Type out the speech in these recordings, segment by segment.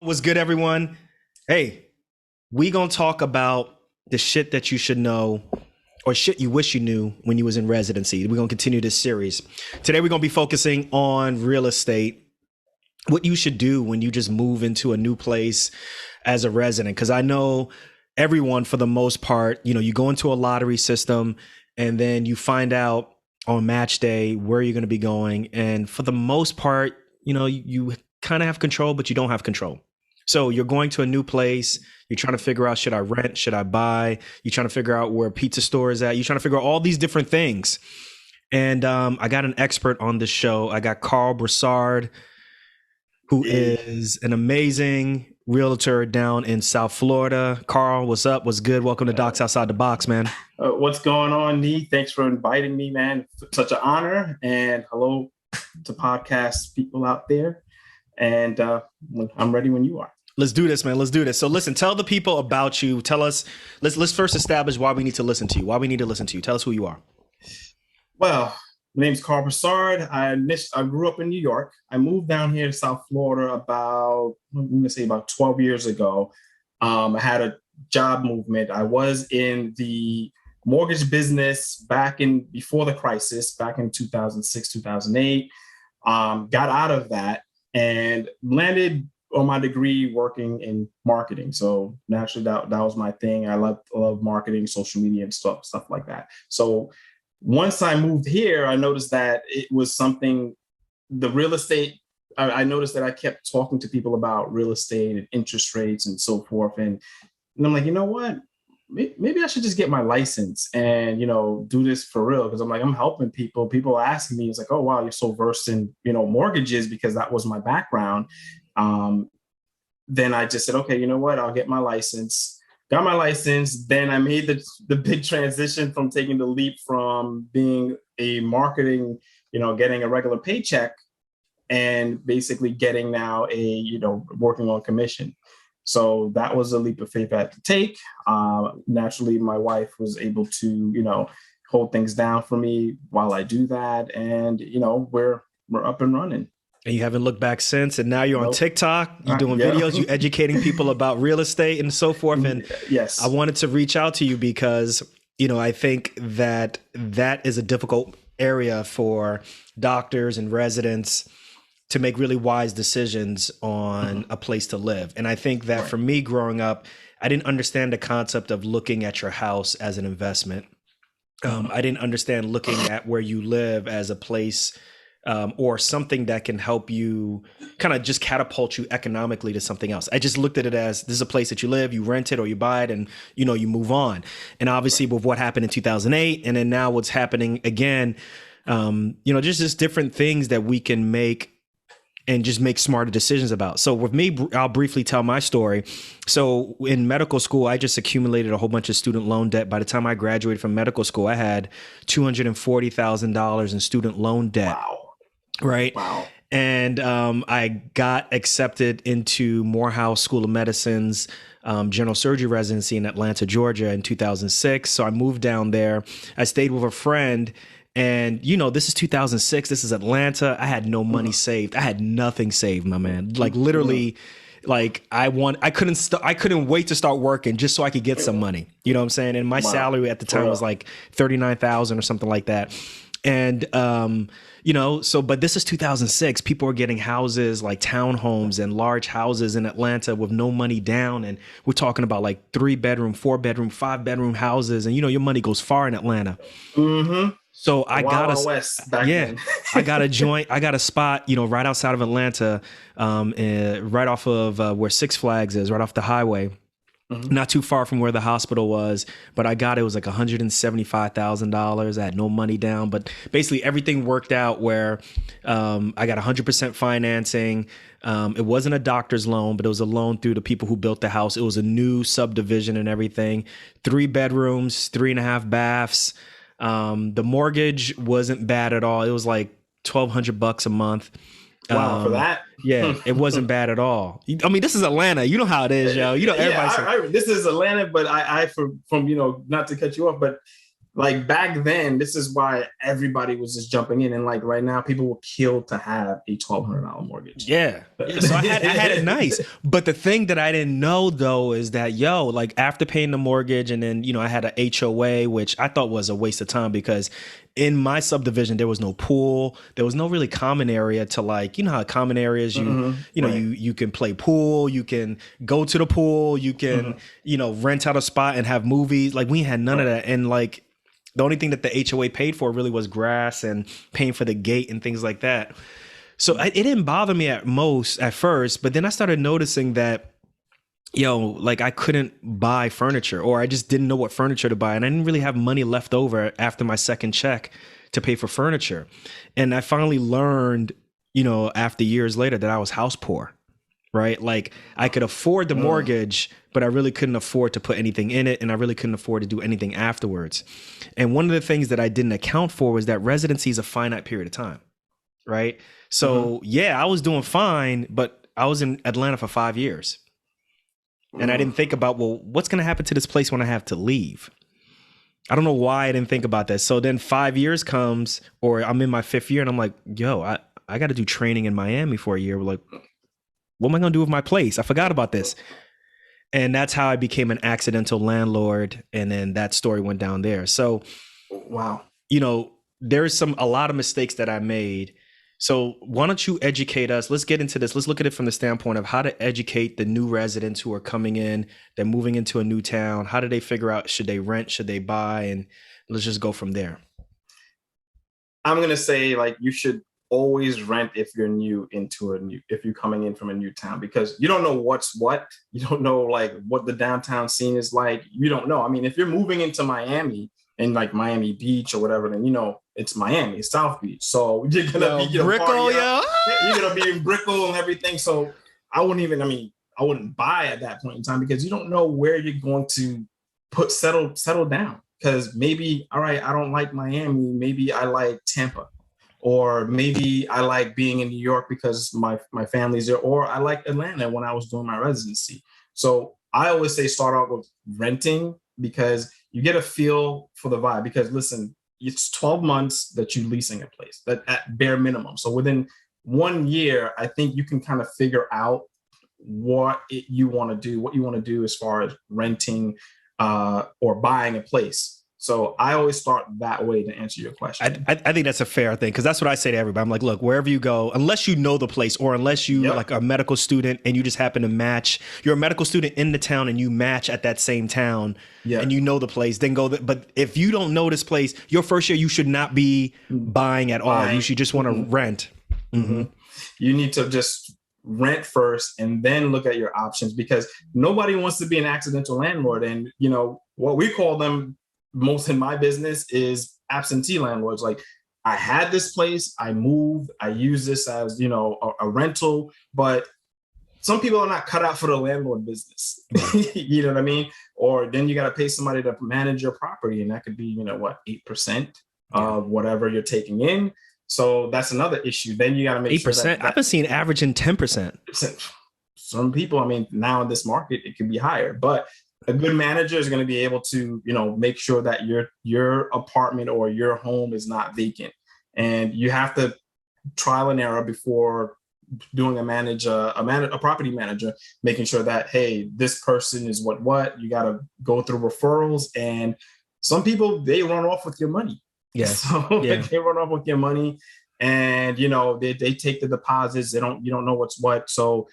What's good, everyone? Hey, we gonna talk about the shit that you should know or shit you wish you knew when you was in residency. We're gonna continue this series. Today we're gonna be focusing on real estate, what you should do when you just move into a new place as a resident. Because I know everyone, for the most part, you go into a lottery system and then you find out on match day where you're gonna be going. And for the most part, you kind of have control, but you don't have control. So you're going to a new place. You're trying to figure out, should I rent? Should I buy? You're trying to figure out where a pizza store is at. You're trying to figure out all these different things. And I got an expert on this show. I got Karl Brisard, who is an amazing realtor down in South Florida. Karl, what's up? What's good? Welcome to Docs Outside the Box, man. What's going on, Nee? Thanks for inviting me, man. Such an honor. And hello to podcast people out there. And I'm ready when you are. Let's do this, man. Let's do this. So listen, tell the people about you. Tell us, let's first establish why we need to listen to you. Why we need to listen to you. Tell us who you are. Well, my name's Karl Brisard. I grew up in New York. I moved down here to South Florida about 12 years ago. I had a job movement. I was in the mortgage business before the crisis, back in 2006, 2008. Got out of that and landed on my degree working in marketing. So naturally that was my thing. I love marketing, social media and stuff like that. So once I moved here, I noticed that it was something, the real estate, I noticed that I kept talking to people about real estate and interest rates and so forth. And I'm like, you know what? Maybe I should just get my license and, do this for real. Because I'm helping people. People asking me, it's like, oh, wow, you're so versed in, mortgages, because that was my background. Then I just said, okay, you know what? I'll get my license. Got my license. Then I made the big transition from taking the leap from being a marketing, getting a regular paycheck and basically getting now working on commission. So that was a leap of faith I had to take. Naturally, my wife was able to, hold things down for me while I do that. And, we're up and running. And you haven't looked back since. And now you're on TikTok, you're doing videos, you're educating people about real estate and so forth. And yes, I wanted to reach out to you because, I think that is a difficult area for doctors and residents to make really wise decisions on a place to live. And I think that for me growing up, I didn't understand the concept of looking at your house as an investment. I didn't understand looking at where you live as a place or something that can help you kind of just catapult you economically to something else. I just looked at it as this is a place that you live, you rent it or you buy it and, you move on. And obviously with what happened in 2008 and then now what's happening again, just different things that we can make and just make smarter decisions about. So with me, I'll briefly tell my story. So in medical school, I just accumulated a whole bunch of student loan debt. By the time I graduated from medical school, I had $240,000 in student loan debt. Wow. Right. Wow. And I got accepted into Morehouse School of Medicine's general surgery residency in Atlanta, Georgia in 2006. So I moved down there. I stayed with a friend. And, this is 2006. This is Atlanta. I had no money saved. I had nothing saved, my man. Like literally, like I couldn't wait to start working just so I could get some money. You know what I'm saying? And my salary at the time was like $39,000 or something like that. And, but this is 2006. People are getting houses like townhomes and large houses in Atlanta with no money down. And we're talking about like 3-bedroom, 4-bedroom, 5-bedroom houses. And, your money goes far in Atlanta. Mm-hmm. So I got I got a spot, right outside of Atlanta, right off of where Six Flags is, right off the highway. Mm-hmm. Not too far from where the hospital was, but it was like $175,000. I had no money down, but basically everything worked out where I got 100% financing. It wasn't a doctor's loan, but it was a loan through the people who built the house. It was a new subdivision and everything. 3 bedrooms, 3.5 baths. The mortgage wasn't bad at all. It was like $1,200 a month. Wow, for that? Yeah, it wasn't bad at all. I mean, this is Atlanta. You know how it is, yo. Everybody. This is Atlanta, but I from not to cut you off, but Like back then, this is why everybody was just jumping in, and like right now, people will kill to have a $1,200 mortgage. Yeah. Yeah. So I had it nice. But the thing that I didn't know though is that, like after paying the mortgage and then, I had a HOA, which I thought was a waste of time because in my subdivision, there was no pool. There was no really common area to like, how common areas Right. you can play pool, you can go to the pool, you can, rent out a spot and have movies. Like we had none of that. And like the only thing that the HOA paid for really was grass and paying for the gate and things like that. So it didn't bother me at first, but then I started noticing that, like I couldn't buy furniture or I just didn't know what furniture to buy. And I didn't really have money left over after my second check to pay for furniture. And I finally learned, after years later that I was house poor, right? Like I could afford the mortgage, but I really couldn't afford to put anything in it. And I really couldn't afford to do anything afterwards. And one of the things that I didn't account for was that residency is a finite period of time, right? So I was doing fine, but I was in Atlanta for 5 years. And I didn't think about, well, what's going to happen to this place when I have to leave? I don't know why I didn't think about that. So then 5 years comes, or I'm in my 5th year and I'm like, I got to do training in Miami for a year. We're like, what am I going to do with my place? I forgot about this. And that's how I became an accidental landlord. And then that story went down there. So, wow. There's a lot of mistakes that I made. So why don't you educate us? Let's get into this. Let's look at it from the standpoint of how to educate the new residents who are coming in. They're moving into a new town. How do they figure out, should they rent? Should they buy? And let's just go from there. I'm going to say like you should always rent if you're if you're coming in from a new town, because you don't know what's what. You don't know like what the downtown scene is like. You don't know. I mean, if you're moving into Miami and like Miami Beach or whatever, then it's Miami, it's South Beach. So you're gonna be Brickell, you're gonna be in Brickell and everything. So I wouldn't buy at that point in time because you don't know where you're going to settle down. Because maybe, all right, I don't like Miami, maybe I like Tampa. Or maybe I like being in New York because my family's there, or I like Atlanta when I was doing my residency. So I always say start out with renting because you get a feel for the vibe. Because listen, it's 12 months that you're leasing a place, that at bare minimum. So within 1 year, I think you can kind of figure out what you want to do as far as renting or buying a place. So I always start that way to answer your question. I think that's a fair thing because that's what I say to everybody. I'm like, look, wherever you go, unless you know the place or unless you like a medical student and you just happen to match, you're a medical student in the town and you match at that same town and you know the place, then go. But if you don't know this place, your first year, you should not be buying at all. You should just want to rent. You need to just rent first and then look at your options because nobody wants to be an accidental landlord. And, what we call them most in my business is absentee landlords. Like I had this place, I moved, I use this as, a rental, but some people are not cut out for the landlord business. You know what I mean? Or then you got to pay somebody to manage your property. And that could be, 8% of whatever you're taking in. So that's another issue. Then you got to make 8%. Sure that I've been seeing averaging 10%. Some people, now in this market, it can be higher, but a good manager is going to be able to, make sure that your apartment or your home is not vacant. And you have to trial and error before doing a property manager, making sure that, hey, this person is what you got to go through referrals. And some people, they run off with your money. Yes. So they run off with your money and, they take the deposits. You don't know what's what. So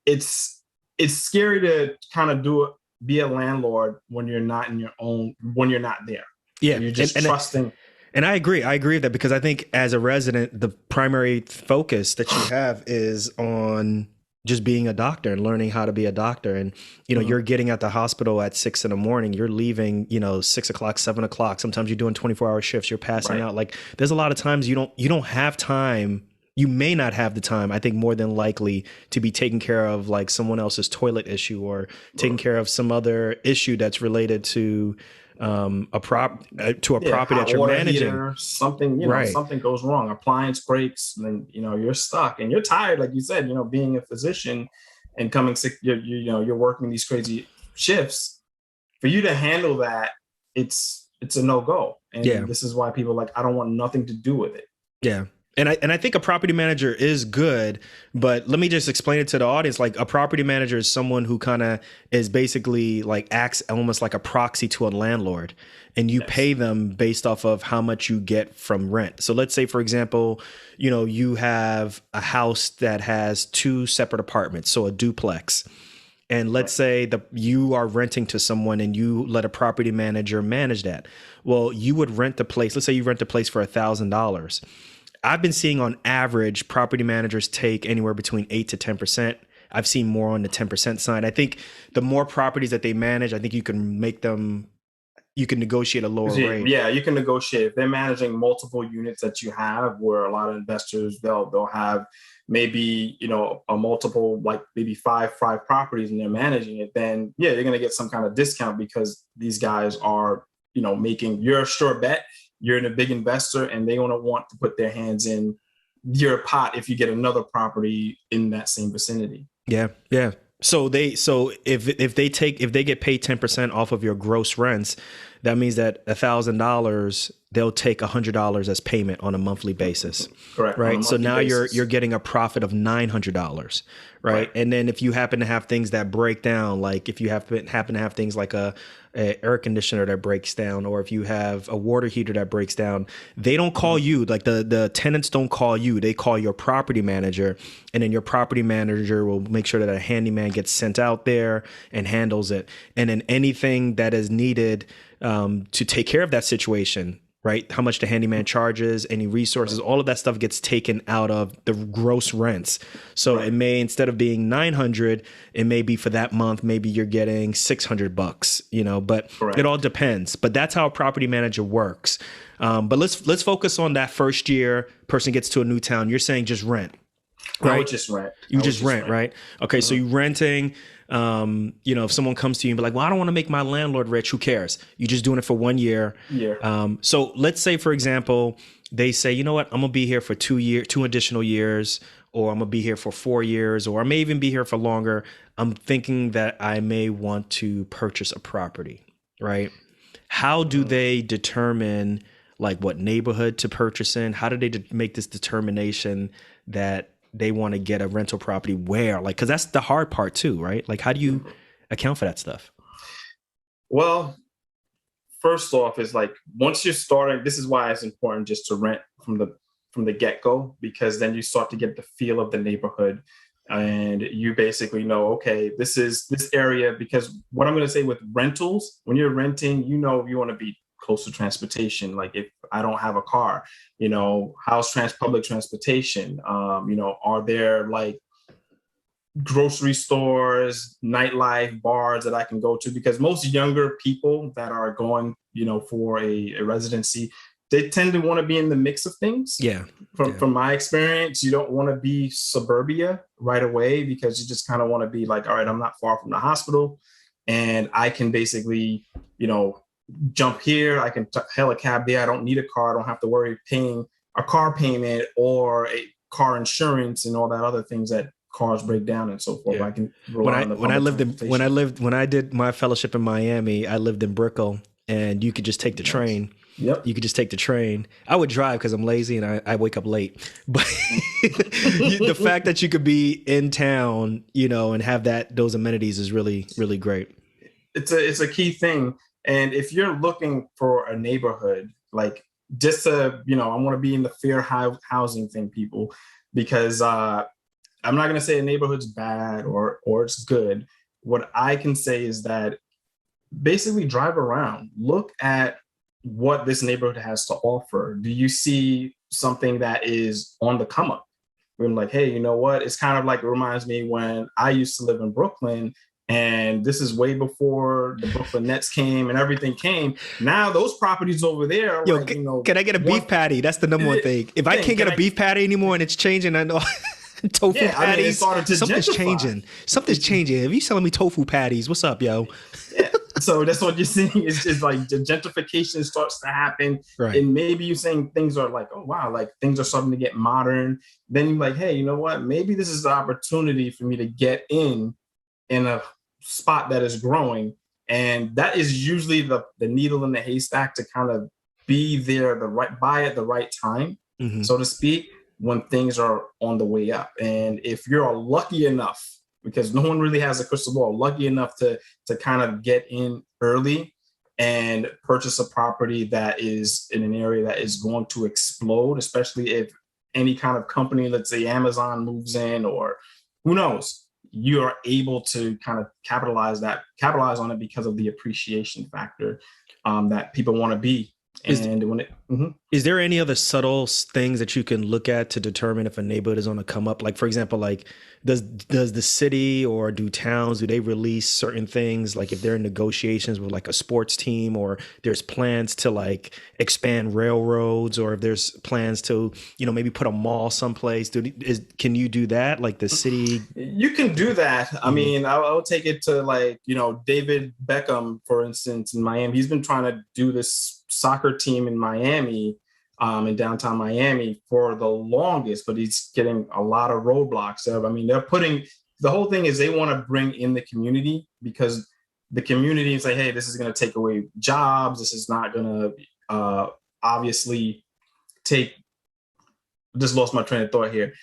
it's scary to kind of be a landlord when you're not when you're not there. Yeah. You're just trusting. And I agree with that because I think as a resident, the primary focus that you have is on just being a doctor and learning how to be a doctor. And, you're getting at the hospital at 6 a.m. You're leaving, 6 o'clock, 7 o'clock. Sometimes you're doing 24-hour shifts. You're passing out. Like there's a lot of times you don't have time. You may not have the time, I think more than likely, to be taking care of like someone else's toilet issue or taking care of some other issue that's related to a property that you're managing. Heater, something, something goes wrong, appliance breaks, and then, you're stuck and you're tired. Like you said, being a physician and coming sick, you're working these crazy shifts. For you to handle that, it's a no-go. And this is why people are like, I don't want nothing to do with it. Yeah. And I think a property manager is good, but let me just explain it to the audience. Like, a property manager is someone who kind of is basically like acts almost like a proxy to a landlord, and you pay them based off of how much you get from rent. So let's say, for example, you have a house that has 2 separate apartments, so a duplex. And let's say that you are renting to someone and you let a property manager manage that. Well, you would rent the place. Let's say you rent the place for $1,000. I've been seeing on average property managers take anywhere between 8 to 10%. I've seen more on the 10% side. I think the more properties that they manage, I think you can negotiate a lower rate. Yeah, you can negotiate. If they're managing multiple units that you have, where a lot of investors, they'll have maybe, a multiple, like maybe five properties, and they're managing it, then yeah, you're going to get some kind of discount because these guys are, making your sure bet. You're in a big investor, and they want to put their hands in your pot if you get another property in that same vicinity. Yeah. Yeah. So if they get paid 10% off of your gross rents, that means that $1,000, they'll take $100 as payment on a monthly basis. Correct. Right. So now you're getting a profit of $900. Right. And then if you happen to have things that break down, like if you happen to have things like a air conditioner that breaks down, or if you have a water heater that breaks down, they don't call you. Like the tenants don't call you. They call your property manager, and then your property manager will make sure that a handyman gets sent out there and handles it. And then anything that is needed to take care of that situation, right? How much the handyman charges, any resources, all of that stuff gets taken out of the gross rents. So it may, instead of being $900, it may be for that month, maybe you're getting $600, but it all depends. But that's how a property manager works. But let's focus on that first year. Person gets to a new town. You're saying just rent, right? I would just rent. You just rent, right? Okay. So you're renting. If someone comes to you and be like, well, I don't want to make my landlord rich, who cares? You're just doing it for 1 year. So let's say, for example, they say, you know what, I'm going to be here for 2 additional years, or I'm going to be here for 4 years, or I may even be here for longer. I'm thinking that I may want to purchase a property, right? How do they determine like what neighborhood to purchase in? How do they make this determination that they want to get a rental property where? Like, because that's the hard part too, right? Like, how do you account for that stuff? Well, first off is like, once you're starting, this is why it's important just to rent from the get-go, because then you start to get the feel of the neighborhood, and you basically know, okay, this is this area. Because what I'm going to say with rentals, when you're renting, you want to be close to transportation. Like, if I don't have a car, how's public transportation? Are there like grocery stores, nightlife, bars that I can go to? Because most younger people that are going, for a residency, they tend to want to be in the mix of things. Yeah. From my experience, you don't want to be suburbia right away, because you just kind of want to be like, all right, I'm not far from the hospital, and I can basically, jump here. I can hail a cab there. I don't need a car. I don't have to worry paying a car payment or a car insurance and all that other things that cars break down and so forth. Yeah. I can when I did my fellowship in Miami, I lived in Brickell, and you could just take the train. Yep. You could just take the train. I would drive because I'm lazy and I wake up late. But the fact that you could be in town, and have those amenities is really, really great. It's a key thing. And if you're looking for a neighborhood, like just I want to be in the fair housing thing, people, because I'm not going to say a neighborhood's bad or it's good. What I can say is that basically drive around, look at what this neighborhood has to offer. Do you see something that is on the come up? We're like, hey, you know what? It's kind of like, it reminds me when I used to live in Brooklyn. And this is way before the Brooklyn Nets came and everything came. Now those properties over there are like, can I get a beef patty? That's the number one thing. If I can't get a beef patty anymore and it's changing, I know tofu patties. Something's changing. Something's changing. If you selling me tofu patties, what's up, yo? Yeah. So that's what you're seeing is like the gentrification starts to happen. Right. And maybe you're saying things are like, oh, wow, like things are starting to get modern. Then you're like, hey, you know what? Maybe this is the opportunity for me to get in a spot that is growing. And that is usually the needle in the haystack to kind of be there buy at the right time, Mm-hmm. so to speak, when things are on the way up. And if you're lucky enough, because no one really has a crystal ball, lucky enough to kind of get in early and purchase a property that is in an area that is going to explode, especially if any kind of company, let's say Amazon, moves in, or who knows, you are able to kind of capitalize on it because of the appreciation factor that people want to be. And when it, Is there any other subtle things that you can look at to determine if a neighborhood is on the come up? Like, for example, like does the city or do towns, do they release certain things? Like if they're in negotiations with like a sports team, or there's plans to like expand railroads, or if there's plans to, maybe put a mall someplace, can you do that? Like the city? You can do that. I mean, I'll take it to like, David Beckham, for instance, in Miami. He's been trying to do this soccer team in Miami, in downtown Miami for the longest, but he's getting a lot of roadblocks. So, I mean, the whole thing is they want to bring in the community, because the community is like, hey, this is going to take away jobs. This is not going to obviously just lost my train of thought here.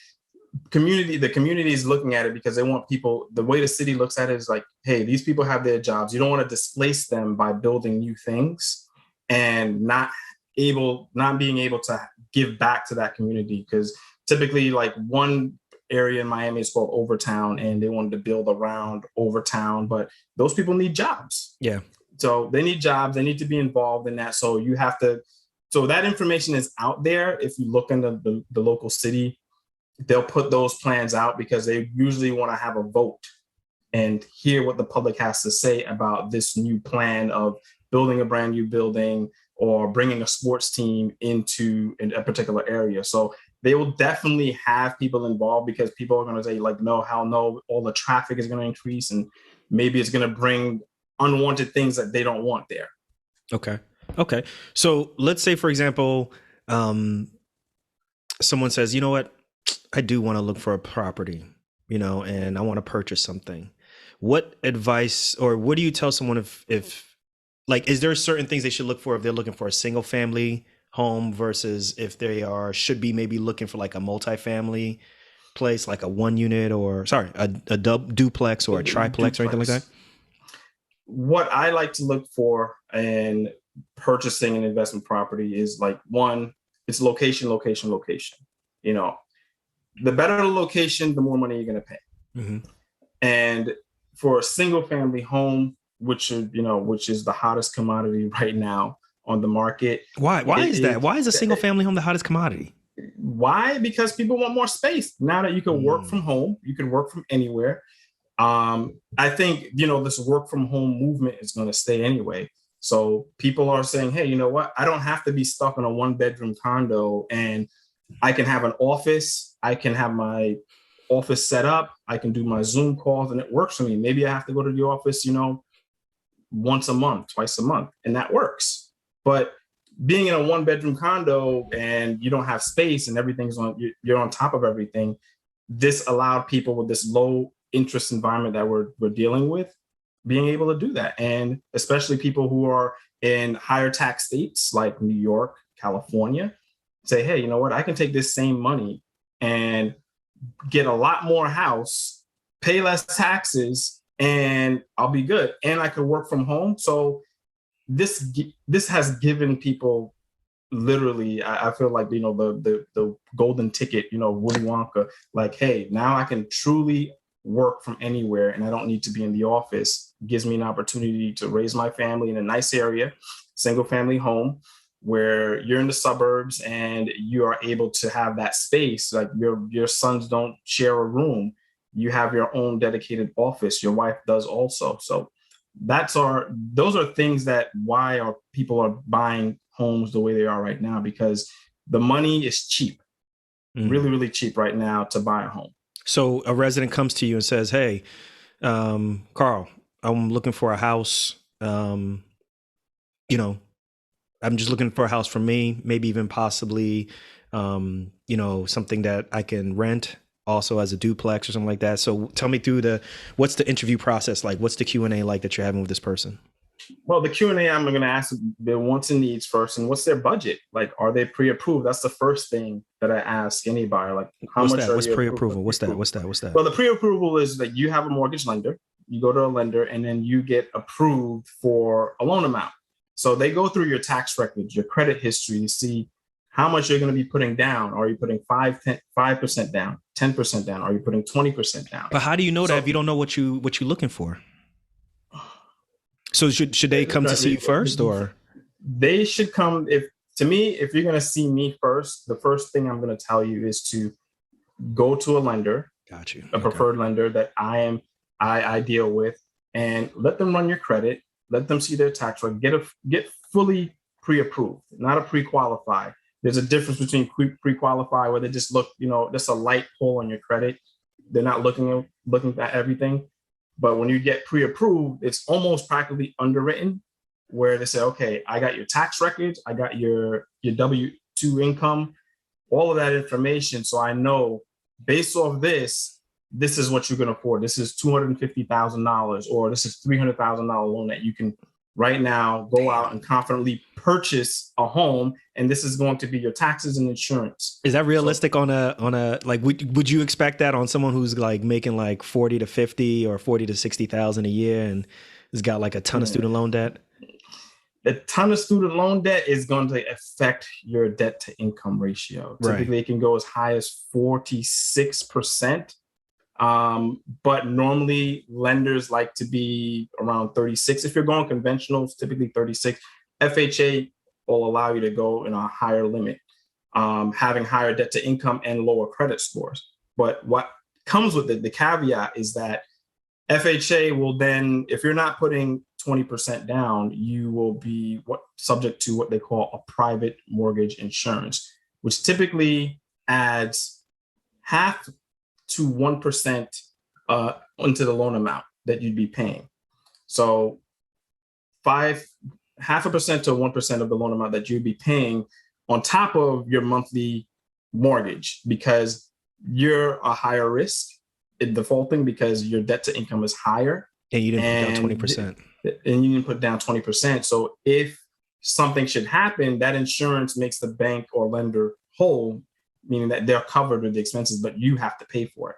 The community is looking at it because they want people, the way the city looks at it is like, hey, these people have their jobs. You don't want to displace them by building new things and not being able to give back to that community. Because typically, like, one area in Miami is called Overtown, and they wanted to build around Overtown, but those people need jobs. Yeah. So they need jobs. They need to be involved in that. So so that information is out there. If you look into the local city, they'll put those plans out because they usually want to have a vote and hear what the public has to say about this new plan of building a brand new building or bringing a sports team into a particular area. So they will definitely have people involved, because people are going to say, like, no, hell no, all the traffic is going to increase, and maybe it's going to bring unwanted things that they don't want there. Okay. So let's say, for example, someone says, you know what, I do want to look for a property, and I want to purchase something. What advice, or what do you tell someone if like, is there certain things they should look for if they're looking for a single family home versus if they should be maybe looking for like a multifamily place, like a a duplex or a triplex or anything like that? What I like to look for in purchasing an investment property is, like, one, it's location. The better the location, the more money you're going to pay. Mm-hmm. And for a single family home, which is the hottest commodity right now on the market. Why is that? Why is a single family home the hottest commodity? Why? Because people want more space. Now that you can work from home, you can work from anywhere. I think, this work from home movement is going to stay anyway. So people are saying, hey, you know what? I don't have to be stuck in a 1-bedroom condo, and I can have an office. I can have my office set up. I can do my Zoom calls, and it works for me. Maybe I have to go to the office, once a month, twice a month, and that works. But being in a 1-bedroom condo and you don't have space and you're on top of everything, this allowed people with this low interest environment that we're dealing with being able to do that. And especially people who are in higher tax states like New York, California, say, hey, you know what? I can take this same money and get a lot more house, pay less taxes, and I'll be good. And I could work from home. So this has given people, literally, I feel like, the golden ticket, Willy Wonka, like, hey, now I can truly work from anywhere and I don't need to be in the office. It gives me an opportunity to raise my family in a nice area, single family home, where you're in the suburbs and you are able to have that space. Like, your sons don't share a room. You have your own dedicated office. Your wife does also. So those are things that people are buying homes the way they are right now, because the money is cheap, really, really cheap right now to buy a home. So a resident comes to you and says, hey, Karl, I'm looking for a house. I'm just looking for a house for me, maybe even possibly, something that I can rent also as a duplex or something like that. So tell me what's the interview process like? What's the Q&A like that you're having with this person? Well, the Q&A, I'm going to ask their wants and needs first, and what's their budget? Like, are they pre-approved? That's the first thing that I ask any buyer. Like, how What's much that? are What's you pre-approval? approved? What's that? Well, the pre-approval is that you have a mortgage lender. You go to a lender, and then you get approved for a loan amount. So they go through your tax records, your credit history, to see how much you're going to be putting down. Are you putting 5% down, 10% down? Are you putting 20% down? But how do you know that if you don't know what you're looking for? So should they come to see you first, or they should come? If you're going to see me first, the first thing I'm going to tell you is to go to a lender, a preferred lender that I deal with, and let them run your credit. Let them see their tax record. Get fully pre-approved, not a pre-qualified. There's a difference between pre-qualified, where they just look, just a light pull on your credit. They're not looking at everything. But when you get pre-approved, it's almost practically underwritten, where they say, okay, I got your tax records, I got your W-2 income, all of that information. So I know based off this is what you're going to afford. This is $250,000, or this is $300,000 loan that you can right now go out and confidently purchase a home, and this is going to be your taxes and insurance. Is that realistic on a like would you expect that on someone who's like making like 40 to 50 or 40 to 60,000 a year and has got like a ton of student loan debt? A ton of student loan debt is going to affect your debt to income ratio. Right. Typically, it can go as high as 46%. But normally lenders like to be around 36. If you're going conventional, it's typically 36. FHA will allow you to go in a higher limit, having higher debt to income and lower credit scores. But what comes with it, the caveat is that FHA will then, if you're not putting 20% down, you will be subject to what they call a private mortgage insurance, which typically adds half to 1% into the loan amount that you'd be paying. So 0.5% to 1% of the loan amount that you'd be paying on top of your monthly mortgage, because you're a higher risk in defaulting because your debt to income is higher. And you didn't put down 20%. And you didn't put down 20%. So if something should happen, that insurance makes the bank or lender whole, meaning that they're covered with the expenses, but you have to pay for it.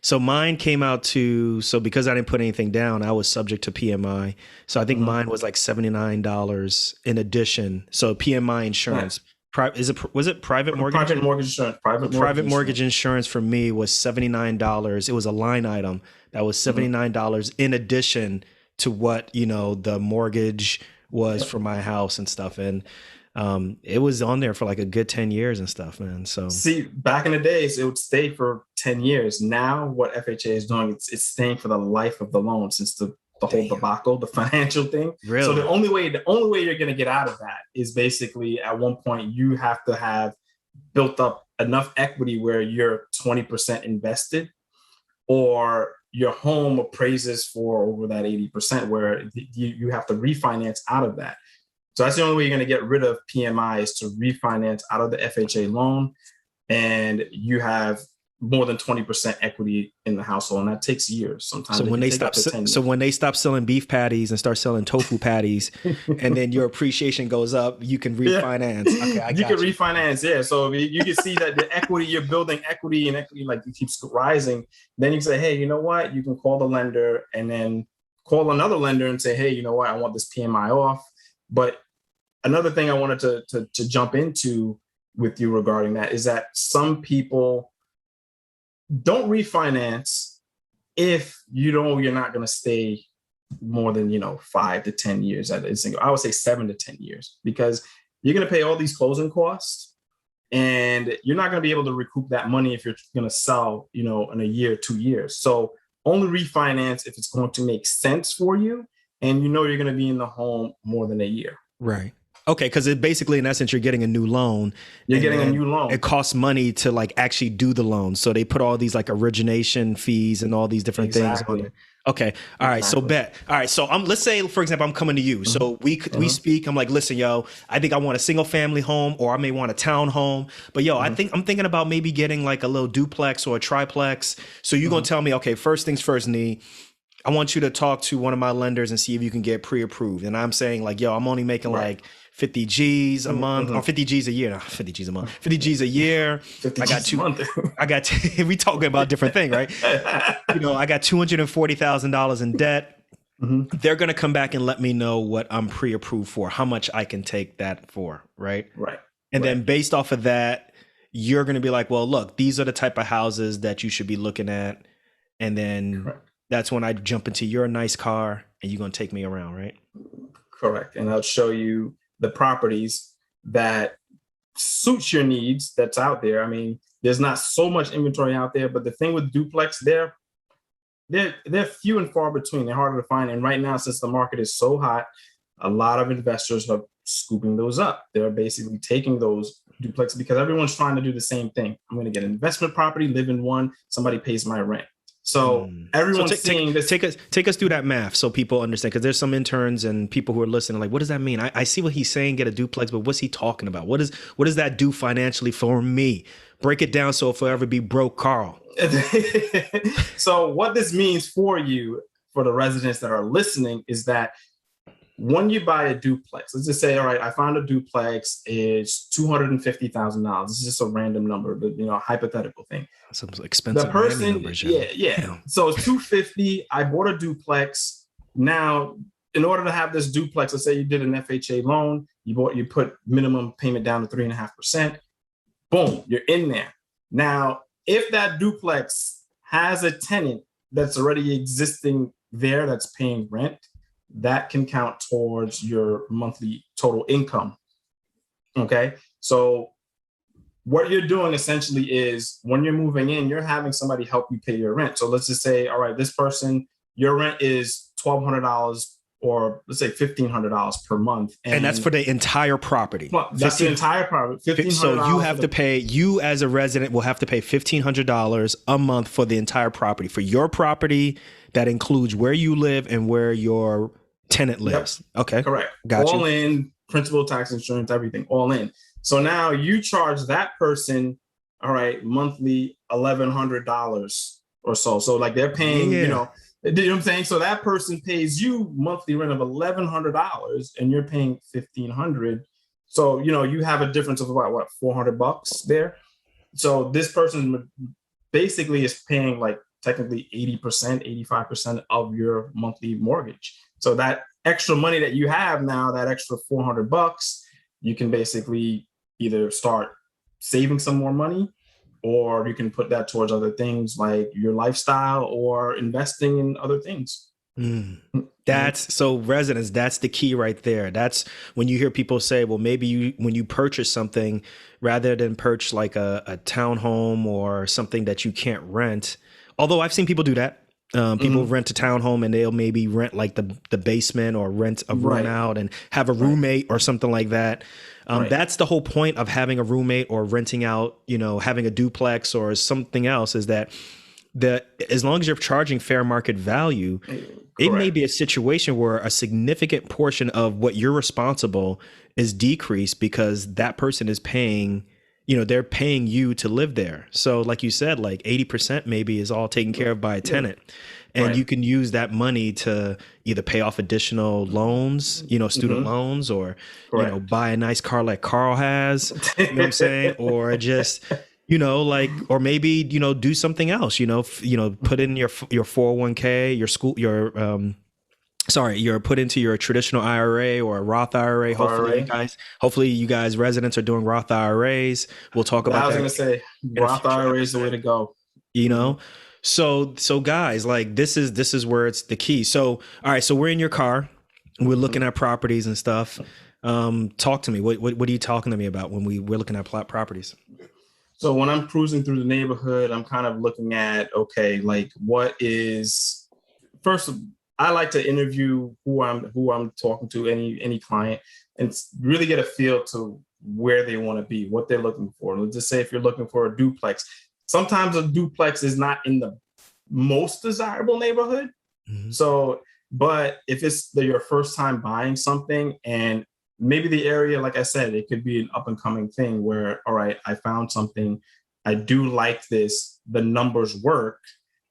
So mine came out so because I didn't put anything down, I was subject to PMI. So I think mine was like $79 in addition. So PMI insurance. Was it private mortgage? Private mortgage insurance. Private mortgage insurance for me was $79. It was a line item that was $79 in addition to what, the mortgage was for my house and stuff. And it was on there for like a good 10 years and stuff, man. So see, back in the days, it would stay for 10 years. Now what FHA is doing, it's staying for the life of the loan, since the whole debacle, the financial thing. Really? So the only way you're going to get out of that is basically at one point you have to have built up enough equity where you're 20% invested, or your home appraises for over that 80%, where you have to refinance out of that. So that's the only way you're going to get rid of PMI, is to refinance out of the FHA loan, and you have more than 20% equity in the household, and that takes years. Sometimes when they stop selling beef patties and start selling tofu patties, and then your appreciation goes up, you can refinance. Yeah. Okay, you can refinance. Yeah. So you can see that the equity, you're building equity, and equity like it keeps rising. Then you can say, hey, you know what? You can call the lender, and then call another lender and say, hey, you know what? I want this PMI off. But another thing I wanted to jump into with you regarding that is that some people don't refinance if you're not going to stay more than 5 to 10 years at a single. I would say 7 to 10 years, because you're going to pay all these closing costs, and you're not going to be able to recoup that money if you're going to sell in a year, 2 years. So only refinance if it's going to make sense for you, and you're going to be in the home more than a year. Right. Okay, because it basically, in essence, you're getting a new loan. You're getting a new loan. It costs money to like actually do the loan. So they put all these like origination fees and all these different things on it. Okay. All right. So bet. All right. So let's say, for example, I'm coming to you. So we speak. I'm like, listen, yo, I think I want a single family home, or I may want a town home. But I'm thinking about maybe getting like a little duplex or a triplex. So you're gonna tell me, okay, first things first, Nee. I want you to talk to one of my lenders and see if you can get pre-approved. And I'm saying like, yo, I'm only making like 50 G's a month or 50 G's a year. No, 50 G's a month, 50 G's a year. 50 I got G's a month. we talking about different thing, right? You know, I got $240,000 in debt. They're going to come back and let me know what I'm pre-approved for, how much I can take that for. Right. Right. And then based off of that, you're going to be like, well, look, these are the type of houses that you should be looking at. And then that's when I jump into your nice car and you're going to take me around, right? Correct. And I'll show you the properties that suits your needs that's out there. I mean, there's not so much inventory out there, but the thing with duplex, they're few and far between. They're harder to find. And right now, since the market is so hot, a lot of investors are scooping those up. They're basically taking those duplexes because everyone's trying to do the same thing. I'm going to get an investment property, live in one, somebody pays my rent. So everyone's seeing this. Take us through that math so people understand, because there's some interns and people who are listening like, what does that mean? I see what he's saying, get a duplex, but what's he talking about? What does that do financially for me? Break it down so if I ever be broke, Karl. So what this means for you, for the residents that are listening, is that when you buy a duplex, let's just say, all right, I found a duplex, it's $250,000. This is just a random number, but a hypothetical thing. Some expensive. The person, numbers, yeah. Damn. So it's $250. I bought a duplex. Now, in order to have this duplex, let's say you did an FHA loan, you put minimum payment down to 3.5%. Boom, you're in there. Now, if that duplex has a tenant that's already existing there, that's paying rent, that can count towards your monthly total income. Okay. So what you're doing essentially is when you're moving in, you're having somebody help you pay your rent. So let's just say, all right, this person, your rent is $1,200 or let's say $1,500 per month. And that's for the entire property. Well, that's the entire property. $1,500. So you have to pay, you as a resident will have to pay $1,500 a month for the entire property. For your property, that includes where you live and where your tenant lives. Yep. Okay. Correct. Got you. All in, principal, tax, insurance, everything, all in. So now you charge that person, all right, monthly $1,100 or so. So like they're paying, you know what I'm saying? So that person pays you monthly rent of $1,100 and you're paying $1,500. So, you have a difference of about what, $400 there. So this person basically is paying like technically 80%, 85% of your monthly mortgage. So that extra money that you have now, that extra $400, you can basically either start saving some more money, or you can put that towards other things like your lifestyle or investing in other things. That's so residents. That's the key right there. That's when you hear people say, well, maybe when you purchase something, rather than purchase like a townhome or something that you can't rent. Although I've seen people do that. People rent a townhome and they'll maybe rent like the basement or rent a room out and have a roommate or something like that. That's the whole point of having a roommate or renting out, having a duplex or something else, is that as long as you're charging fair market value, it may be a situation where a significant portion of what you're responsible is decreased because that person is paying, they're paying you to live there. So like you said, like 80% maybe is all taken care of by a tenant. And you can use that money to either pay off additional loans, student loans, or, buy a nice car like Karl has, you know what I'm saying? Or just, or maybe, do something else, put in your 401k, your school, you're put into your traditional IRA or a Roth IRA. Hopefully you guys residents are doing Roth IRAs. We'll talk about that. I was going to say Roth IRA is the way to go. So guys, like this is where it's the key. So, all right. So we're in your car, we're looking at properties and stuff. Talk to me. What are you talking to me about when we're looking at properties? So when I'm cruising through the neighborhood, I'm kind of looking at, okay, like first, I like to interview who I'm talking to, any client, and really get a feel to where they want to be, what they're looking for. Let's just say if you're looking for a duplex, sometimes a duplex is not in the most desirable neighborhood. So, but if it's your first time buying something, and maybe the area, like I said, it could be an up and coming thing where, all right, I found something, I do like this, the numbers work.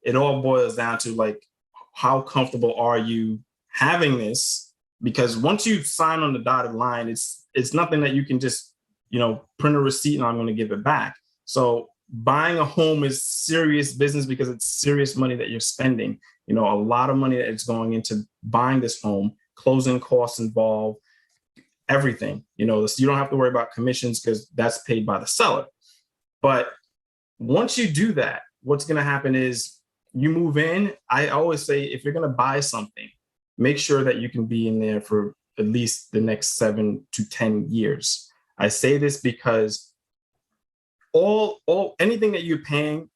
It all boils down to like, how comfortable are you having this? Because once you sign on the dotted line, it's nothing that you can just, print a receipt and I'm going to give it back. So buying a home is serious business because it's serious money that you're spending. A lot of money that is going into buying this home, closing costs involved, everything. You don't have to worry about commissions because that's paid by the seller. But once you do that, what's going to happen is you move in. I always say, if you're going to buy something, make sure that you can be in there for at least the next 7 to 10 years. I say this because anything that you're paying